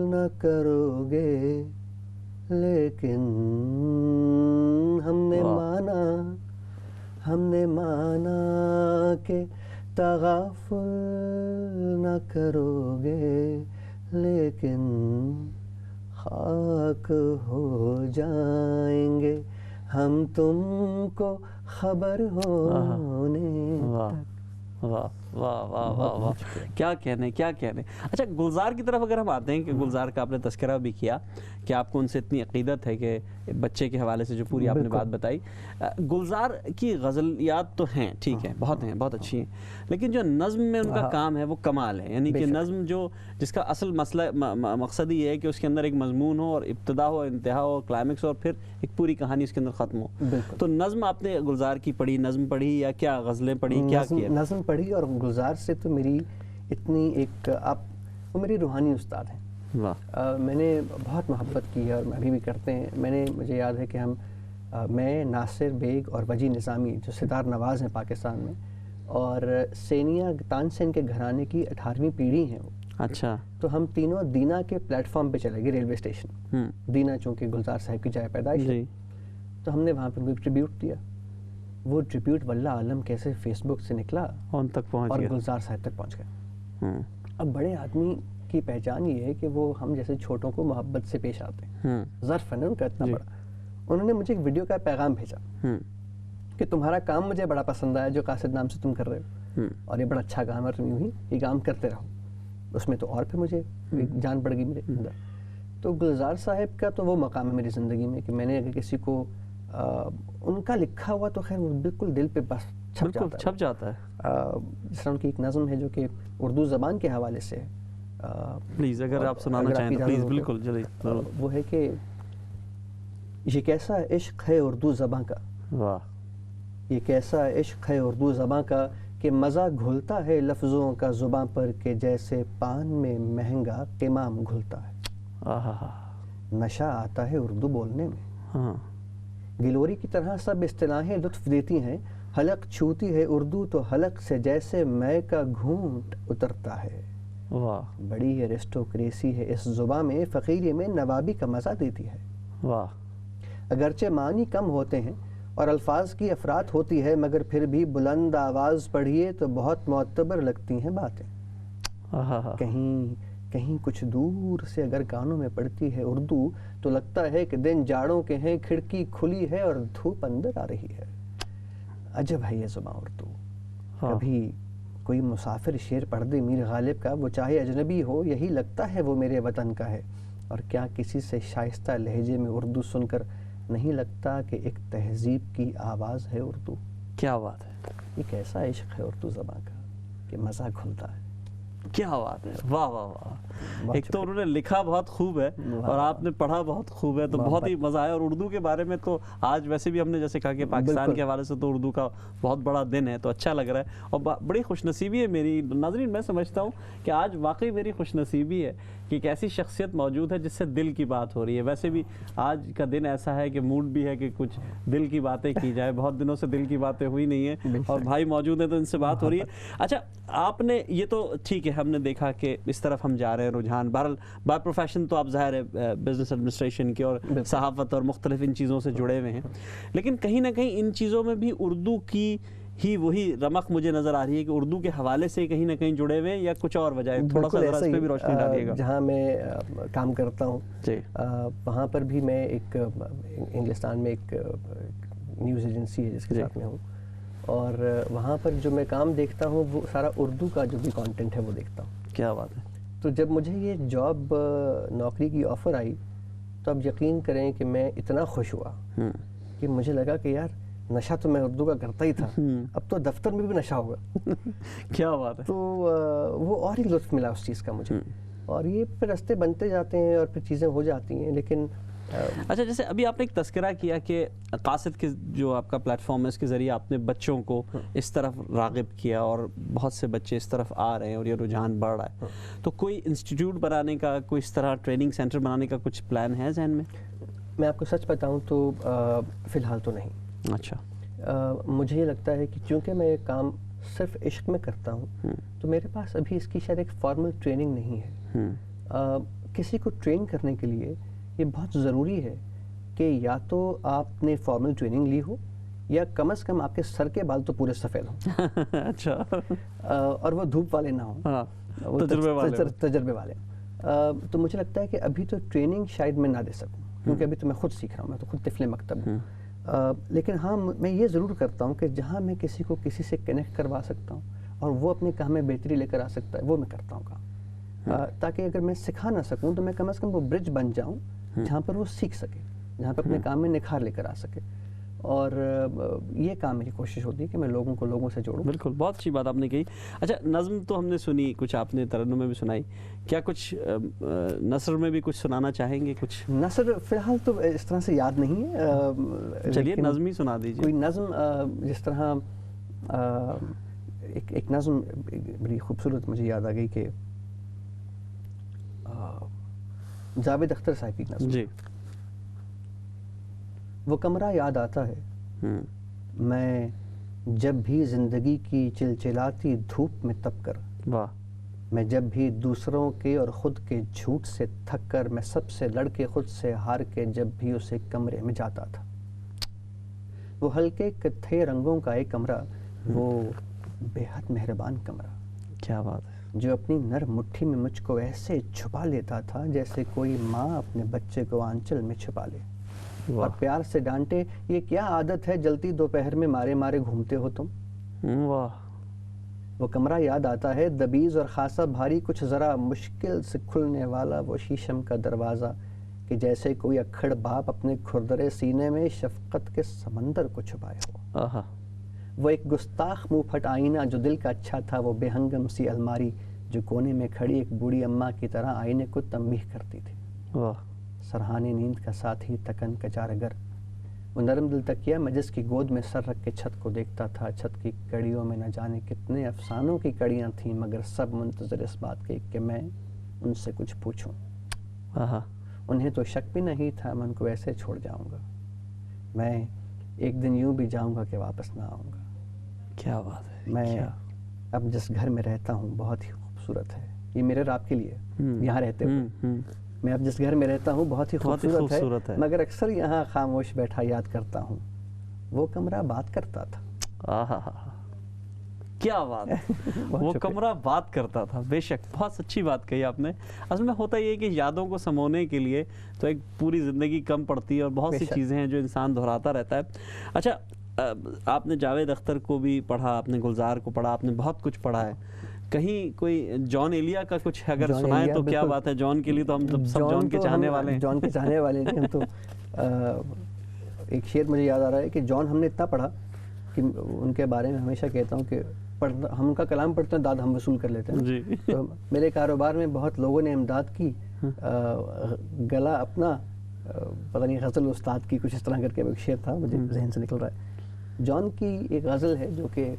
نہ کرو گے، لیکن ہم نے مانا کہ تغافل نہ کرو گے، لیکن خاک ہو جائیں گے ہم تم کو خبر ہونے تک. واہ واہ واہ واہ واہ، کیا کہنے. اچھا، گلزار کی طرف اگر ہم آتے ہیں کہ گلزار کا آپ نے تذکرہ بھی کیا کہ آپ کو ان سے اتنی عقیدت ہے کہ بچے کے حوالے سے جو پوری آپ نے بات بتائی. گلزار کی غزلیات تو ہیں، ٹھیک ہے، بہت ہیں، بہت اچھی ہیں، لیکن جو نظم میں ان کا کام ہے وہ کمال ہے. یعنی کہ نظم جس کا اصل مسئلہ مقصد یہ ہے کہ اس کے اندر ایک مضمون ہو، اور ابتدا ہو، انتہا ہو، کلائمیکس ہو، اور پھر ایک پوری کہانی اس کے اندر ختم ہو. تو نظم آپ نے گلزار کی پڑھی، نظم پڑھی یا کیا غزلیں پڑھی، کیا کیا؟ نظم پڑھی. اور گلزار سے تو میری اتنی وہ میری روحانی استاد ہیں. میں نے بہت محبت کی ہے اور ابھی بھی کرتے ہیں. مجھے یاد ہے کہ میں ناصر بیگ اور وجی نظامی جو ستار نواز ہیں پاکستان میں، اور سینیا تانسین کے گھرانے کی 18ویں پیڑھی ہیں وہ. اچھا. تو ہم تینوں دینا کے پلیٹ فارم پہ چلے گئے، ریلوے اسٹیشن دینا، چونکہ گلزار صاحب کی جائے پیدائش ہے. تو ہم نے وہاں پہ کوئی ٹریبیوٹ دیا. وہ ٹریبیوٹ واللہ عالم کیسے فیس بک سے نکلا ان تک پہنچ اور گیا، گلزار صاحب تک پہنچ گیا. اب بڑے آدمی کی پہچان یہ ہے کہ وہ ہم جیسے چھوٹوں کو محبت سے پیش آتے ہیں. ظرف ہے نا ان کا اتنا بڑا. انہوں نے مجھے ایک ویڈیو کا پیغام بھیجا کہ تمہارا کام مجھے بڑا پسند آیا جو قاصد نام سے تم کر رہے ہو, اور یہ بڑا اچھا کام ہے, تم یوں ہی یہ کام کرتے رہو. اس میں تو اور پھر مجھے جان پڑ گئی میرے اندر. تو گلزار صاحب کا تو وہ مقام ہے میری زندگی میں کہ میں نے اگر کسی کو ان کا لکھا ہوا تو خیر وہ بالکل دل پہ بس چھپ جاتا ہے. جس طرح ان کی ایک نظم ہے جو کہ اردو زبان کے حوالے سے ہے, پلیز اگر آپ سنانا چاہیں تو پلیز بالکل جلدی. وہ ہے کہ یہ کیسا عشق ہے اردو زبان کا, واہ, یہ کیسا عشق ہے اردو زبان کا کہ مزہ گھلتا ہے لفظوں کا زباں پر کہ جیسے پان میں مہنگا قمام گھلتا ہے. نشہ آتا ہے اردو بولنے میں, گلوری کی طرح سب اصطلاحیں لطف دیتی ہیں. حلق چھوتی ہے اردو تو حلق سے جیسے مے کا گھونٹ اترتا ہے. بڑی ایرسٹوکریسی ہے اس زبان میں, فقیری میں نوابی کا مزہ دیتی ہے. واہ, اگرچہ معنی کم ہوتے ہیں اور الفاظ کی افراد ہوتی ہے, مگر پھر بھی بلند آواز پڑھیے تو بہت معتبر لگتی ہیں باتیں. کہیں کچھ دور سے اگر کانوں میں پڑتی ہے اردو تو لگتا ہے کہ دن جاڑوں کے ہیں, کھڑکی کھلی ہے اور دھوپ اندر آ رہی ہے. عجب ہے یہ زبان اردو. کبھی کوئی مسافر شعر پڑھ دے میر غالب کا, وہ چاہے اجنبی ہو یہی لگتا ہے وہ میرے وطن کا ہے. اور کیا کسی سے شائستہ لہجے میں اردو سن کر نہیں لگتا کہ ایک تہذیب کی آواز ہے اردو. کیا بات ہے. یہ کیسا عشق ہے اردو زبان کا کہ مزہ کھلتا ہے. کیا بات ہے. واہ واہ واہ. ایک تو انہوں نے لکھا بہت خوب ہے اور آپ نے پڑھا بہت خوب ہے, تو بہت ہی مزہ آیا. اور اردو کے بارے میں تو آج ویسے بھی ہم نے جیسے کہا کہ پاکستان کے حوالے سے تو اردو کا بہت بڑا دن ہے, تو اچھا لگ رہا ہے. اور بڑی خوش نصیبی ہے میری ناظرین, میں سمجھتا ہوں کہ آج واقعی میری خوش نصیبی ہے کہ ایک ایسی شخصیت موجود ہے جس سے دل کی بات ہو رہی ہے. ویسے بھی آج کا دن ایسا ہے کہ موڈ بھی ہے کہ کچھ دل کی باتیں کی جائے. بہت دنوں سے دل کی باتیں ہوئی نہیں ہیں اور بھائی موجود ہیں تو ان سے بات ہو رہی ہے. اچھا, آپ نے یہ تو ٹھیک ہے, ہم نے دیکھا کہ اس طرف ہم جا رہے ہیں رجحان. بہرحال بائی پروفیشن تو آپ ظاہر ہے بزنس ایڈمنسٹریشن کے اور صحافت اور مختلف ان چیزوں سے جڑے ہوئے ہیں, لیکن کہیں نہ کہیں ان چیزوں میں بھی اردو کی ہی وہی رمق مجھے نظر آ رہی ہے کہ اردو کے حوالے سے کہیں نہ کہیں جڑے ہوئے ہیں, یا کچھ اور وجہ ہے؟ تھوڑا سا ذرا اس پہ بھی روشنی ڈالیے گا. جہاں میں کام کرتا ہوں وہاں پر بھی میں ایک انگلستان میں ایک نیوز ایجنسی ہے جس کے ساتھ میں ہوں, اور وہاں پر جو میں کام دیکھتا ہوں وہ سارا اردو کا جو بھی کانٹینٹ ہے وہ دیکھتا ہوں. کیا بات ہے. تو جب مجھے یہ جاب نوکری کی آفر آئی تو اب یقین کریں کہ میں اتنا خوش ہوا کہ مجھے لگا کہ یار نشہ تو میں اردو کا کرتا ہی تھا, اب تو دفتر میں بھی نشہ ہوگا. کیا بات ہے. تو وہ اور ہی لطف ملا اس چیز کا مجھے, اور یہ پھر راستے بنتے جاتے ہیں اور پھر چیزیں ہو جاتی ہیں. لیکن اچھا, جیسے ابھی آپ نے ایک تذکرہ کیا کہ قاصد کے جو آپ کا پلیٹ فارم ہے اس کے ذریعے آپ نے بچوں کو اس طرف راغب کیا اور بہت سے بچے اس طرف آ رہے ہیں اور یہ رجحان بڑھ رہا ہے, تو کوئی انسٹیٹیوٹ بنانے کا, کوئی اس طرح ٹریننگ سینٹر بنانے کا کچھ پلان ہے ذہن میں؟ میں آپ کو سچ بتاؤں تو فی الحال تو نہیں. اچھا. مجھے یہ لگتا ہے کہ چونکہ میں یہ کام صرف عشق میں کرتا ہوں تو میرے پاس ابھی اس کی شاید ایک فارمل ٹریننگ نہیں ہے. کسی کو ٹرین کرنے کے لیے یہ بہت ضروری ہے کہ یا تو آپ نے فارمل ٹریننگ لی ہو یا کم از کم آپ کے سر کے بال تو پورے سفید ہوں. اچھا. اور وہ دھوپ والے نہ ہوں, تجربے والے. تو مجھے لگتا ہے کہ ابھی تو ٹریننگ شاید میں نہ دے سکوں کیونکہ ابھی تو میں خود سیکھ رہا ہوں, میں تو خود طفل مکتب ہوں. لیکن ہاں میں یہ ضرور کرتا ہوں کہ جہاں میں کسی کو کسی سے کنیکٹ کروا سکتا ہوں اور وہ اپنے کام میں بہتری لے کر آ سکتا ہے وہ میں کرتا ہوں کام, تاکہ اگر میں سکھا نہ سکوں تو میں کم از کم وہ برج بن جاؤں جہاں پر وہ سیکھ سکے, جہاں پر اپنے کام میں نکھار لے کر آ سکے. اور یہ کام میری کوشش ہوتی ہے کہ میں لوگوں کو لوگوں سے جوڑوں. بالکل, بہت اچھی بات آپ نے کہی. اچھا, نظم تو ہم نے سنی, کچھ آپ نے ترنم میں بھی سنائی, کیا کچھ نثر میں بھی کچھ سنانا چاہیں گے؟ کچھ نثر فی الحال تو اس طرح سے یاد نہیں ہے. چلیے نظم ہی سنا دیجیے. کوئی نظم جس طرح ایک نظم بڑی خوبصورت مجھے یاد آ گئی کہ جاوید اختر صاحب کی نظم. جی. وہ کمرہ یاد آتا ہے میں جب بھی زندگی کی چلچلاتی دھوپ میں تپ کر, واہ, میں جب بھی دوسروں کے اور خود کے جھوٹ سے تھک کر, میں سب سے لڑ کے خود سے ہار کے جب بھی اسے کمرے میں جاتا تھا. وہ ہلکے کتھے رنگوں کا ایک کمرہ, وہ بے حد مہربان کمرہ. کیا بات ہے. جو اپنی نرم مٹھی میں مجھ کو ایسے چھپا لیتا تھا جیسے کوئی ماں اپنے بچے کو آنچل میں چھپا لے، اور پیار سے ڈانٹے، یہ کیا عادت ہے جلتی دوپہر میں مارے مارے گھومتے ہو تم۔ واہ، وہ کمرہ یاد آتا ہے، دبیز اور خاصا بھاری، کچھ ذرا مشکل سے کھلنے والا وہ شیشم کا دروازہ کہ جیسے کوئی اکھڑ باپ اپنے کھردرے سینے میں شفقت کے سمندر کو چھپائے ہو۔ آہا، وہ ایک گستاخ منہ پھٹ آئینہ جو دل کا اچھا تھا، وہ بے ہنگم سی الماری جو کونے میں کھڑی ایک بوڑھی اماں کی طرح آئینے کو تنبیہ کرتی تھی۔ واہ، سرحانی نیند کا ساتھی تکن کا چارگر، وہ نرم دل تکیا میں جس کی گود میں سر رکھ کے چھت کو دیکھتا تھا۔ چھت کی کڑیوں میں نہ جانے کتنے افسانوں کی کڑیاں تھیں، مگر سب منتظر اس بات کے کہ میں ان سے کچھ پوچھوں۔ آہا، انہیں تو شک بھی نہیں تھا میں ان کو ایسے چھوڑ جاؤں گا، میں ایک دن یوں بھی جاؤں گا کہ واپس نہ آؤں گا۔ کیا بات ہے، میں کیا اب جس گھر میں رہتا ہوں بہت ہی خوبصورت ہے، یہ میرے اور آپ کے لیے یہاں رہتے ہوئے، میں اب جس گھر میں رہتا ہوں بہت ہی خوبصورت ہے، مگر اکثر یہاں خاموش بیٹھا یاد کرتا ہوں وہ کمرہ بات کرتا تھا۔ آہا، کیا بات ہے، وہ کمرہ بات کرتا تھا۔ بے شک بہت اچھی بات کہی آپ نے۔ اصل میں ہوتا یہ ہے کہ یادوں کو سمونے کے لیے تو ایک پوری زندگی کم پڑتی ہے، اور بہت سی چیزیں ہیں جو انسان دہراتا رہتا ہے۔ اچھا، آپ نے جاوید اختر کو بھی پڑھا، آپ نے گلزار کو پڑھا، آپ نے بہت کچھ پڑھا ہے، کہیں کوئی جان ایلیا کا کچھ اگر سنائیں تو کیا بات ہے؟ جان کے لیے تو ہم سب جان کے چاہنے والے ہیں۔ جان کے چاہنے والے ہیں ہم تو۔ ایک شعر مجھے یاد آ رہا ہے کہ جان ہم نے اتنا پڑھا کہ ان کے بارے میں ہمیشہ کہتا ہوں کہ ہم ان کا کلام پڑھتے ہیں، داد ہم وصول کر لیتے ہیں۔ جی، تو میرے کاروبار میں بہت لوگوں نے امداد کی، گلا اپنا پتہ نہیں غزل استاد کی کچھ اس طرح کر کے ایک شعر تھا، مجھے ذہن سے نکل رہا ہے۔ جان کی ایک غزل ہے جو کہ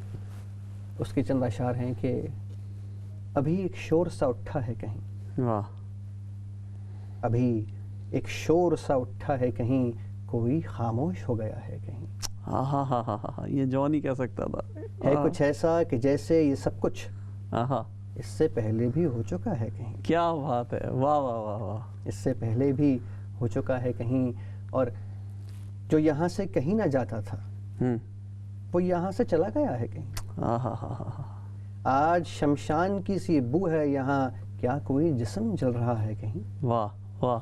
اس کے چند اشعار ہیں کہ ابھی ایک شور سا اٹھا ہے کہیں، واہ، ابھی ایک شور سا اٹھا ہے کہیں، کوئی خاموش ہو گیا ہے کہیں، ہاں ہاں ہاں ہاں، یہ جان ہی کہہ سکتا تھا۔ ہے کچھ ایسا کہ جیسے یہ سب کچھ ہاں، اس سے پہلے بھی ہو چکا ہے کہیں، کیا بات ہے، واہ واہ واہ واہ، اس سے پہلے بھی ہو چکا ہے کہیں، اور جو یہاں سے کہیں نہ جاتا تھا وہ یہاں سے چلا گیا ہے کہیں، آج شمشان کی سی بو ہے یہاں، کیا کوئی جسم جل رہا ہے کہیں، واہ واہ،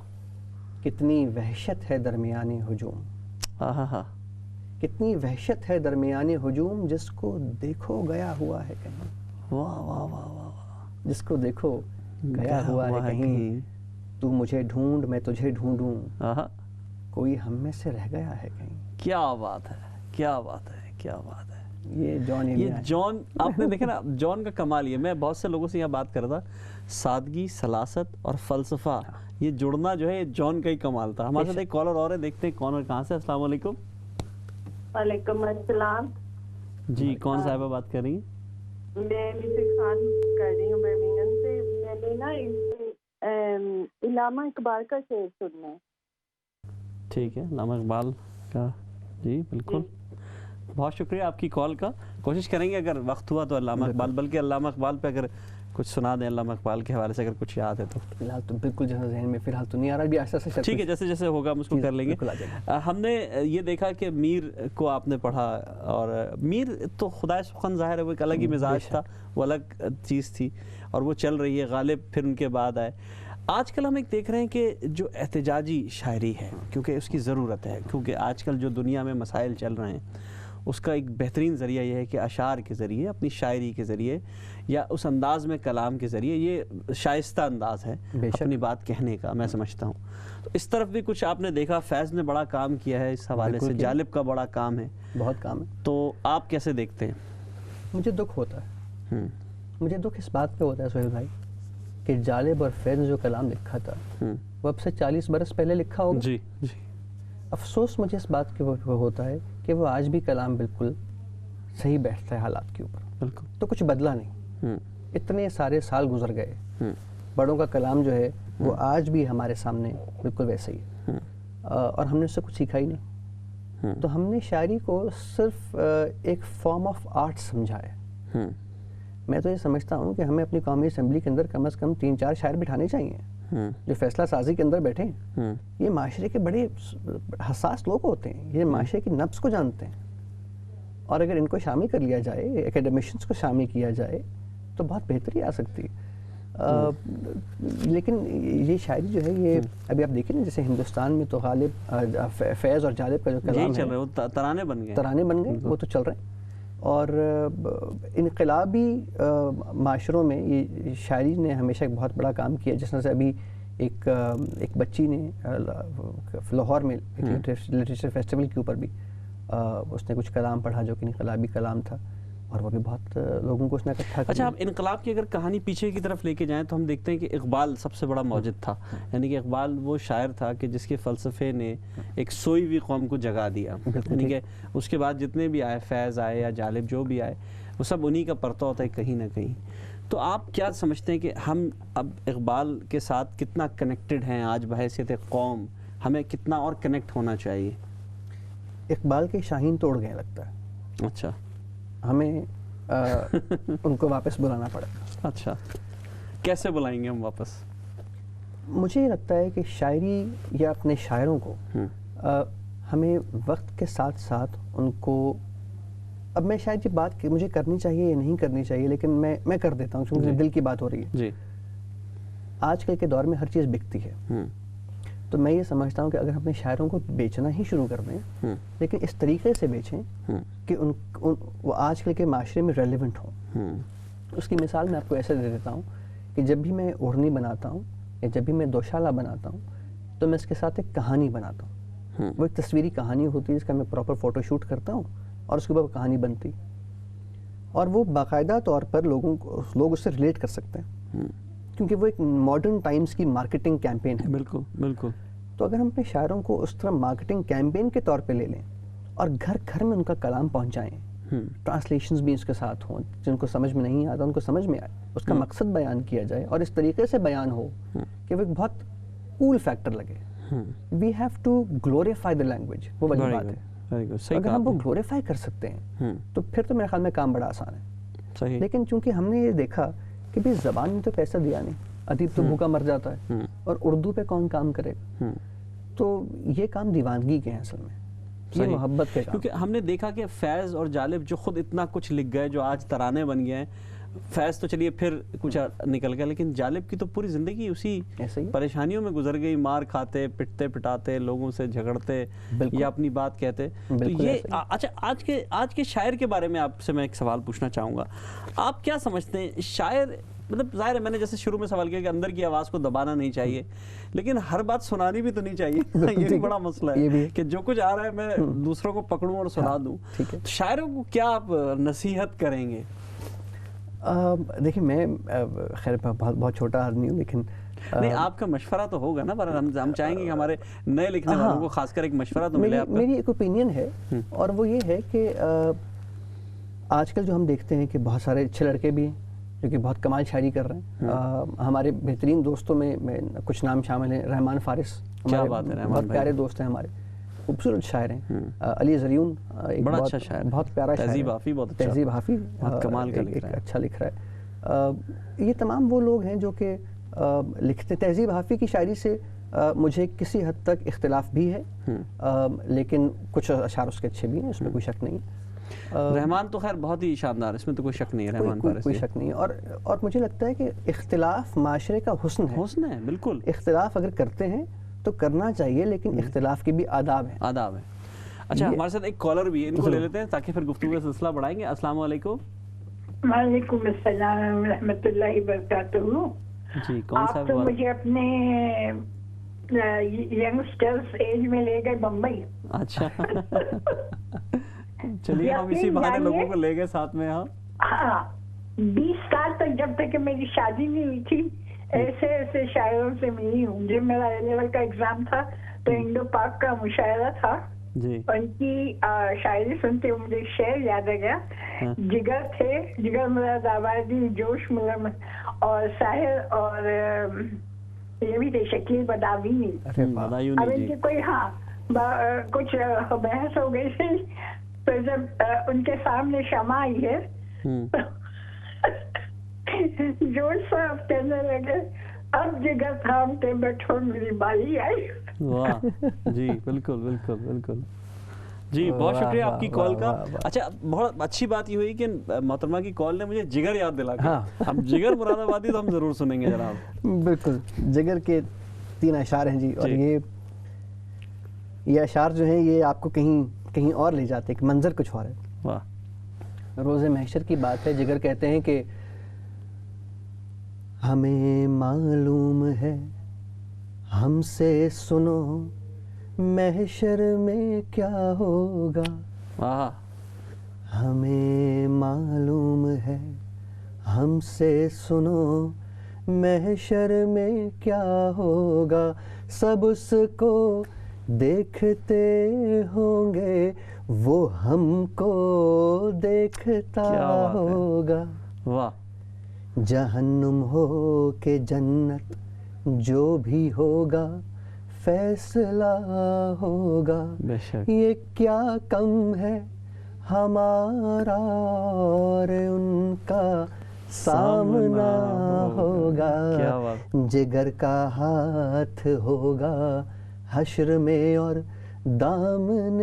کتنی وحشت ہے درمیانی ہجوم، کتنی وحشت ہے درمیانی ہجوم، جس کو دیکھو گیا ہوا ہے کہیں، واہ واہ واہ واہ، جس کو دیکھو گیا ہوا ہے کہیں، تو مجھے ڈھونڈ میں تجھے ڈھونڈوں، کوئی ہم میں سے رہ گیا ہے کہیں۔ کیا بات ہے، کیا بات ہے، کیا بات ہے۔ یہ جان یہ جان، آپ نے دیکھا نا جان کا کمال، یہ میں بہت سے لوگوں سے یہاں بات کر رہا تھا، سادگی، سلاست اور فلسفہ، یہ جڑنا جو ہے یہ جان کا ہی کمال تھا۔ ہمارے ساتھ ایک کالر اور ہے، دیکھتے ہیں کون اور کہاں سے۔ السلام علیکم۔ وعلیکم السلام۔ جی، کون صاحبہ بات کر رہی ہیں؟ میں مسز خان کر رہی ہوں برمنگھم سے۔ میں نے نا علامہ اقبال کا شعر سننا ہے۔ ٹھیک ہے، علامہ اقبال کا، جی بالکل، بہت شکریہ آپ کی کال کا۔ کوشش کریں گے اگر وقت ہوا تو علامہ اقبال، بلکہ علامہ اقبال پہ اگر کچھ سنا دیں، علامہ اقبال کے حوالے سے اگر کچھ یاد ہے تو۔ فی الحال تو بالکل جو ہے ذہن میں فی الحال تو نہیں آ رہا، بھی آہستہ آہستہ ٹھیک ہے، جیسے جیسے ہوگا ہم اس کو کر لیں گے۔ ہم نے یہ دیکھا کہ میر کو آپ نے پڑھا، اور میر تو خدائے سخن ظاہر ہے وہ ایک الگ ہی مزاج تھا، وہ الگ چیز تھی، اور وہ چل رہی ہے، غالب پھر ان کے بعد آئے۔ آج کل ہم ایک دیکھ رہے ہیں کہ جو احتجاجی شاعری ہے، کیونکہ اس کی ضرورت ہے، کیونکہ آج کل جو دنیا میں مسائل چل رہے ہیں اس کا ایک بہترین ذریعہ یہ ہے کہ اشعار کے ذریعے، اپنی شاعری کے ذریعے، یا اس انداز میں کلام کے ذریعے، یہ شائستہ انداز ہے اپنی بات کہنے کا، میں سمجھتا ہوں۔ تو اس طرف بھی کچھ آپ نے دیکھا، فیض نے بڑا کام کیا ہے اس حوالے سے، جالب کا بڑا کام ہے، بہت کام ہے، تو آپ کیسے دیکھتے ہیں؟ مجھے دکھ ہوتا ہے، مجھے دکھ اس بات پہ ہوتا ہے سہیل بھائی کہ جالب اور فیض نے جو کلام لکھا تھا وہ اب سے 40 برس پہلے لکھا ہوگا۔ جی جی، افسوس مجھے اس بات کے ہوتا ہے کہ وہ آج بھی کلام بالکل صحیح بیٹھتا ہے حالات کے اوپر، بالکل، تو کچھ بدلا نہیں، اتنے سارے سال گزر گئے، بڑوں کا کلام جو ہے وہ آج بھی ہمارے سامنے بالکل ویسے ہی ہے، اور ہم نے اس سے کچھ سیکھا ہی نہیں، تو ہم نے شاعری کو صرف ایک فارم آف آرٹ سمجھا ہے۔ میں تو یہ سمجھتا ہوں کہ ہمیں اپنی قومی اسمبلی کے اندر کم از کم 3-4 شاعر بٹھانے چاہیے جو فیصلہ سازی کے اندر بیٹھیں، یہ معاشرے کے بڑے حساس لوگ ہوتے ہیں، یہ معاشرے کی نبض کو جانتے ہیں، اور اگر ان کو شامل کر لیا جائے، اکیڈمیشنز کو شامل کیا جائے تو بہت بہتری آ سکتی ہے۔ لیکن یہ شاعری جو ہے یہ ابھی آپ دیکھیں نا جیسے ہندوستان میں تو غالب فیض اور جالب کا جو کلام ہے وہ ترانے بن گئے، ترانے بن گئے، وہ تو چل رہے ہیں. اور انقلابی معاشروں میں یہ شاعری نے ہمیشہ ایک بہت بڑا کام کیا. جس طرح سے ابھی ایک بچی نے لاہور میں لٹریچر فیسٹیول کے اوپر بھی اس نے کچھ کلام پڑھا جو کہ انقلابی کلام تھا، اور وہ بھی بہت لوگوں کو اس نے اکٹھا کیا. اچھا، آپ انقلاب کی اگر کہانی پیچھے کی طرف لے کے جائیں تو ہم دیکھتے ہیں کہ اقبال سب سے بڑا موجد تھا. یعنی کہ اقبال وہ شاعر تھا کہ جس کے فلسفے نے ایک سوئی ہوئی قوم کو جگا دیا. یعنی کہ اس کے بعد جتنے بھی آئے، فیض آئے یا جالب جو بھی آئے، وہ سب انہی کا پرتو ہوتا ہے کہیں نہ کہیں. تو آپ کیا سمجھتے ہیں کہ ہم اب اقبال کے ساتھ کتنا کنیکٹڈ ہیں آج بحیثیت قوم؟ ہمیں کتنا اور کنیکٹ ہونا چاہیے؟ اقبال کے شاہین توڑ گئے لگتا ہے. اچھا، ہمیں ان کو واپس بلانا پڑے. اچھا، کیسے بلائیں گے ہم واپس؟ مجھے یہ لگتا ہے کہ شاعری یا اپنے شاعروں کو ہمیں وقت کے ساتھ ساتھ ان کو، اب میں شاید یہ بات مجھے کرنی چاہیے یا نہیں کرنی چاہیے، لیکن میں کر دیتا ہوں کیونکہ دل کی بات ہو رہی ہے. جی، آج کل کے دور میں ہر چیز بکتی ہے. تو میں یہ سمجھتا ہوں کہ اگر ہم اپنے شاعروں کو بیچنا ہی شروع کر دیں، لیکن اس طریقے سے بیچیں کہ وہ آج کل کے معاشرے میں ریلیونٹ ہوں. اس کی مثال میں آپ کو ایسے دے دیتا ہوں کہ جب بھی میں اوڑھنی بناتا ہوں یا جب بھی میں دوشالہ بناتا ہوں تو میں اس کے ساتھ ایک کہانی بناتا ہوں. وہ ایک تصویری کہانی ہوتی ہے جس کا میں پراپر فوٹو شوٹ کرتا ہوں اور اس کے اوپر کہانی بنتی، اور وہ باقاعدہ طور پر لوگ اس سے ریلیٹ کر سکتے ہیں کیونکہ وہ ایک ماڈرن ٹائمز کی مارکیٹنگ کیمپین ہے. بالکل بالکل. تو اگر ہم اپنے شاعروں کو اس طرح مارکیٹنگ کیمپین کے طور پہ لے لیں اور گھر گھر میں ان کا کلام پہنچائیں، ٹرانسلیشنز بھی اس کے ساتھ ہوں، جن کو سمجھ میں نہیں آتا ان کو سمجھ میں آئے، اس کا مقصد بیان کیا جائے اور اس طریقے سے بیان ہو کہ وہ ایک بہت کول فیکٹر لگے. We have to glorify the language. وہ بڑی بات ہے. اگر ہم وہ گلوریفائی کر سکتے ہیں تو پھر تو میرے خیال میں کام بڑا آسان ہے. لیکن چونکہ ہم نے یہ دیکھا کہ بھی زبان نے تو پیسہ دیا نہیں، ادیب تو بھوکا مر جاتا ہے، اور اردو پہ کون کام کرے گا؟ تو یہ کام دیوانگی کے ہیں اصل میں، یہ محبت کے کام. کیونکہ ہم نے دیکھا کہ فیض اور جالب جو خود اتنا کچھ لکھ گئے جو آج ترانے بن گئے ہیں، فیض تو چلیے پھر کچھ نکل گیا، لیکن جالب کی تو پوری زندگی اسی پریشانیوں میں گزر گئی، مار کھاتے، پٹتے پٹاتے، لوگوں سے جھگڑتے یا اپنی بات کہتے. تو یہ اچھا، آج کے شاعر کے بارے میں آپ سے میں ایک سوال پوچھنا چاہوں گا. آپ کیا سمجھتے ہیں شاعر، مطلب ظاہر ہے میں نے جیسے شروع میں سوال کیا کہ اندر کی آواز کو دبانا نہیں چاہیے، لیکن ہر بات سنانی بھی تو نہیں چاہیے. یہ بھی بڑا مسئلہ ہے کہ جو کچھ آ رہا ہے میں دوسروں کو پکڑوں اور سنا دوں. شاعروں کو کیا آپ نصیحت کریں گے؟ دیکھیں میں خیر بہت چھوٹا آدمی ہوں، لیکن نہیں، آپ کا مشورہ تو ہوگا نا، پر ہم چاہیں گے کہ ہمارے نئے لکھنے والوں کو خاص کر ایک مشورہ تو ملے آپ کا. میری ایک اوپینین ہے، اور وہ یہ ہے کہ آج کل جو ہم دیکھتے ہیں کہ بہت سارے اچھے لڑکے بھی ہیں جو کہ بہت کمال شاعری کر رہے ہیں. ہمارے بہترین دوستوں میں کچھ نام شامل ہیں. رحمان فارس بہت پیارے دوست ہیں ہمارے، خوبصورت شاعر ہیں. علی زریون بڑا اچھا شاعر، بہت پیارا شاعر، تہذیب حافظ کمال کا اچھا لکھ رہا ہے. یہ تمام وہ لوگ ہیں جو کہ لکھتے. تہذیب حافظ کی شاعری سے مجھے کسی حد تک اختلاف بھی ہے، لیکن کچھ اشعار اس کے اچھے بھی ہیں، اس میں کوئی شک نہیں. رحمان تو خیر بہت ہی شاندار، اس میں تو کوئی شک نہیں ہے. رحمان فارس کوئی شک نہیں ہے. اور مجھے لگتا ہے کہ اختلاف معاشرے کا حسن ہے. حسن ہے، بالکل. اختلاف اگر کرتے ہیں تو کرنا چاہیے، لیکن اختلاف کے بھی آداب ہیں. آداب ہیں. اچھا، ہمارے ساتھ ایک کالر بھی ہے، ان کو لے لیتے ہیں تاکہ پھر گفتگو کا سلسلہ بڑھائیں گے. السلام علیکم. وعلیکم السلام رحمۃ اللہ وبرکاتہ. جی، کون صاحب؟ آپ تو مجھے اپنے ینگسٹرز ایج میں لے گئے بمبئی. اچھا، چلیے ہم اسی بہانے لوگوں کو لے گئے ساتھ میں. ہاں، 20 سال تک جب تک کہ میری شادی نہیں ہوئی تھی ایسے شاعروں سے ملی ہوں. جب میرا اے لیول کا ایگزام تھا تو انڈو پاک کا مشاعرہ تھا، ان کی شاعری سنتے مجھے شعر یاد آ گیا. جگر تھے، جگر مراد آبادی، جوش ملم اور ساحر، اور یہ بھی تھے شکیل بداوینی. اب ان کی کوئی کچھ بحث ہو گئی تھی، تو جب ان کے سامنے شمع آئی ہے جوش صاحب کہنے لگے اب جگر تھامتے بیٹھو میری بالی آئی. واہ، جی بالکل بالکل بالکل جی بہت شکریہ آپ کی کال کا. اچھا بہت اچھی بات یہ ہوئی کہ محترمہ کی کال نے مجھے جگر یاد دلا کے. اب جگر مراد آبادی تو ہم ضرور سنیں گے جناب. بالکل جگر کے 3 اشعار ہیں جی, اور یہ اشعار جو ہیں یہ آپ کو کہیں اور لے جاتے ہیں, کہ منظر کچھ اور ہے. واہ. روز محشر کی بات ہے. جگر کہتے ہیں کہ ہمیں معلوم ہے ہم سے سنو محشر میں کیا ہوگا. ہمیں معلوم ہے ہم سے سنو محشر میں کیا ہوگا. سب اس کو دیکھتے ہوں گے وہ ہم کو دیکھتا ہوگا. واہ. جہنم ہو کہ جنت جو بھی ہوگا فیصلہ ہوگا. یہ کیا کم ہے ہمارا اور ان کا سامنا ہوگا. جگر کا ہاتھ ہوگا حشر میں اور دامن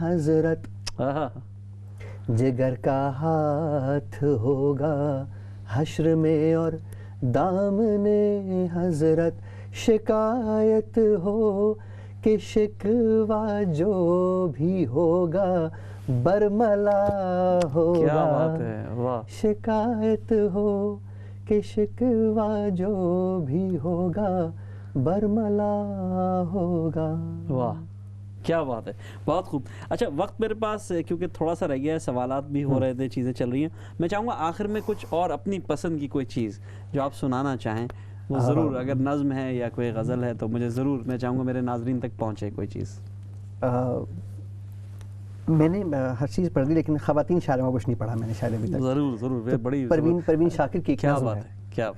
حضرت. جگر کا ہاتھ ہوگا حشر میں اور دامن حضرت. شکایت ہو کہ شکوہ جو بھی ہوگا برملا ہوگا. کیا بات ہے. واہ. شکایت ہو کہ شکوہ جو بھی ہوگا برملا ہوگا. واہ کیا بات ہے, بہت خوب. اچھا وقت میرے پاس کیونکہ تھوڑا سا رہ گیا ہے, سوالات بھی ہو رہے تھے, چیزیں چل رہی ہیں. میں چاہوں گا آخر میں کچھ اور اپنی پسند کی کوئی چیز جو آپ سنانا چاہیں وہ ضرور, اگر نظم ہے یا کوئی غزل ہے تو مجھے ضرور, میں چاہوں گا میرے ناظرین تک پہنچے کوئی چیز. میں نے ہر چیز پڑھ دی لیکن خواتین شاعروں کو کچھ نہیں پڑھا میں نے شاید ابھی تک. ضرور ضرور. بڑی پروین شاکر کی ایک نظم ہے. کیا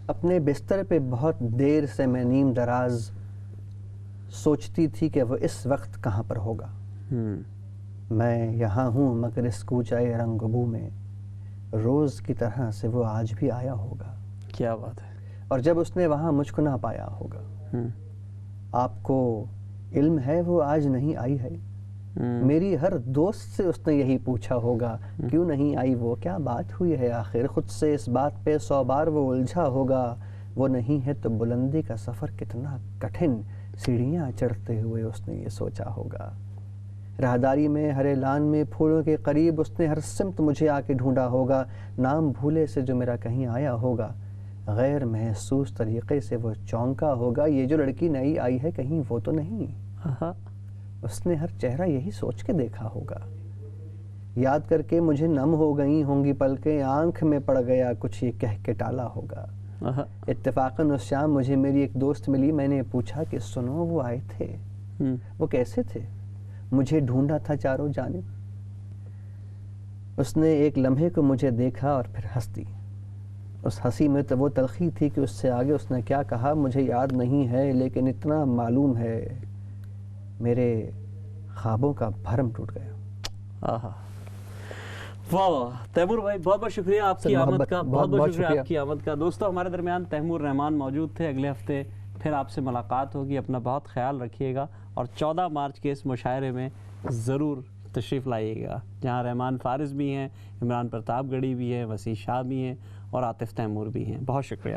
اپنے بستر پہ بہت دیر سے میں نیم دراز سوچتی تھی کہ وہ اس وقت کہاں پر ہوگا. میں یہاں ہوں مگر اس کوچے رنگ بو میں روز کی طرح سے وہ آج بھی آیا ہوگا. کیا بات ہے. اور جب اس نے وہاں مجھ کو نہ پایا ہوگا. آپ کو علم ہے وہ آج نہیں آئی ہے. میری ہر دوست سے اس نے یہی پوچھا ہوگا کیوں نہیں آئی وہ, کیا بات ہوئی ہے آخر. خود سے اس بات پہ 100 بار وہ الجھا ہوگا. وہ نہیں ہے تو بلندی کا سفر کتنا کٹھن سیڑھیاں چڑھتے ہوئے اس نے یہ سوچا ہوگا. راہداری میں ہر اعلان میں پھولوں کے قریب اس نے ہر سمت مجھے آ کے ڈھونڈا ہوگا. نام بھولے سے جو میرا کہیں آیا ہوگا غیر محسوس طریقے سے وہ چونکا ہوگا. یہ جو لڑکی نئی آئی ہے کہیں وہ تو نہیں. اس نے ہر چہرہ یہی سوچ کے دیکھا ہوگا. یاد کر کے مجھے نم ہو گئی ہوں گی پلکیں, آنکھ میں پڑ گیا کچھ یہ کہہ کے ٹالا ہوگا. اتفاقاً اس شام مجھے میری ایک دوست ملی. میں نے پوچھا کہ سنو وہ آئے تھے, وہ کیسے تھے, مجھے ڈھونڈا تھا چاروں جانب. اس نے ایک لمحے کو مجھے دیکھا اور پھر ہنس دی. اس ہنسی میں تو وہ تلخی تھی کہ اس سے آگے اس نے کیا کہا مجھے یاد نہیں ہے, لیکن اتنا معلوم ہے میرے خوابوں کا بھرم ٹوٹ گیا. واہ واہ. تیمور بھائی بہت بہت شکریہ آپ کی آمد کا, بہت بہت شکریہ آپ کی آمد کا. دوستو ہمارے درمیان تیمور رحمان موجود تھے. اگلے ہفتے پھر آپ سے ملاقات ہوگی. اپنا بہت خیال رکھیے گا اور 14 مارچ کے اس مشاعرے میں ضرور تشریف لائیے گا جہاں رحمان فارس بھی ہیں, عمران پرتاپ گڑھی بھی ہیں, وسیع شاہ بھی ہیں اور عاطف تیمور بھی ہیں. بہت شکریہ.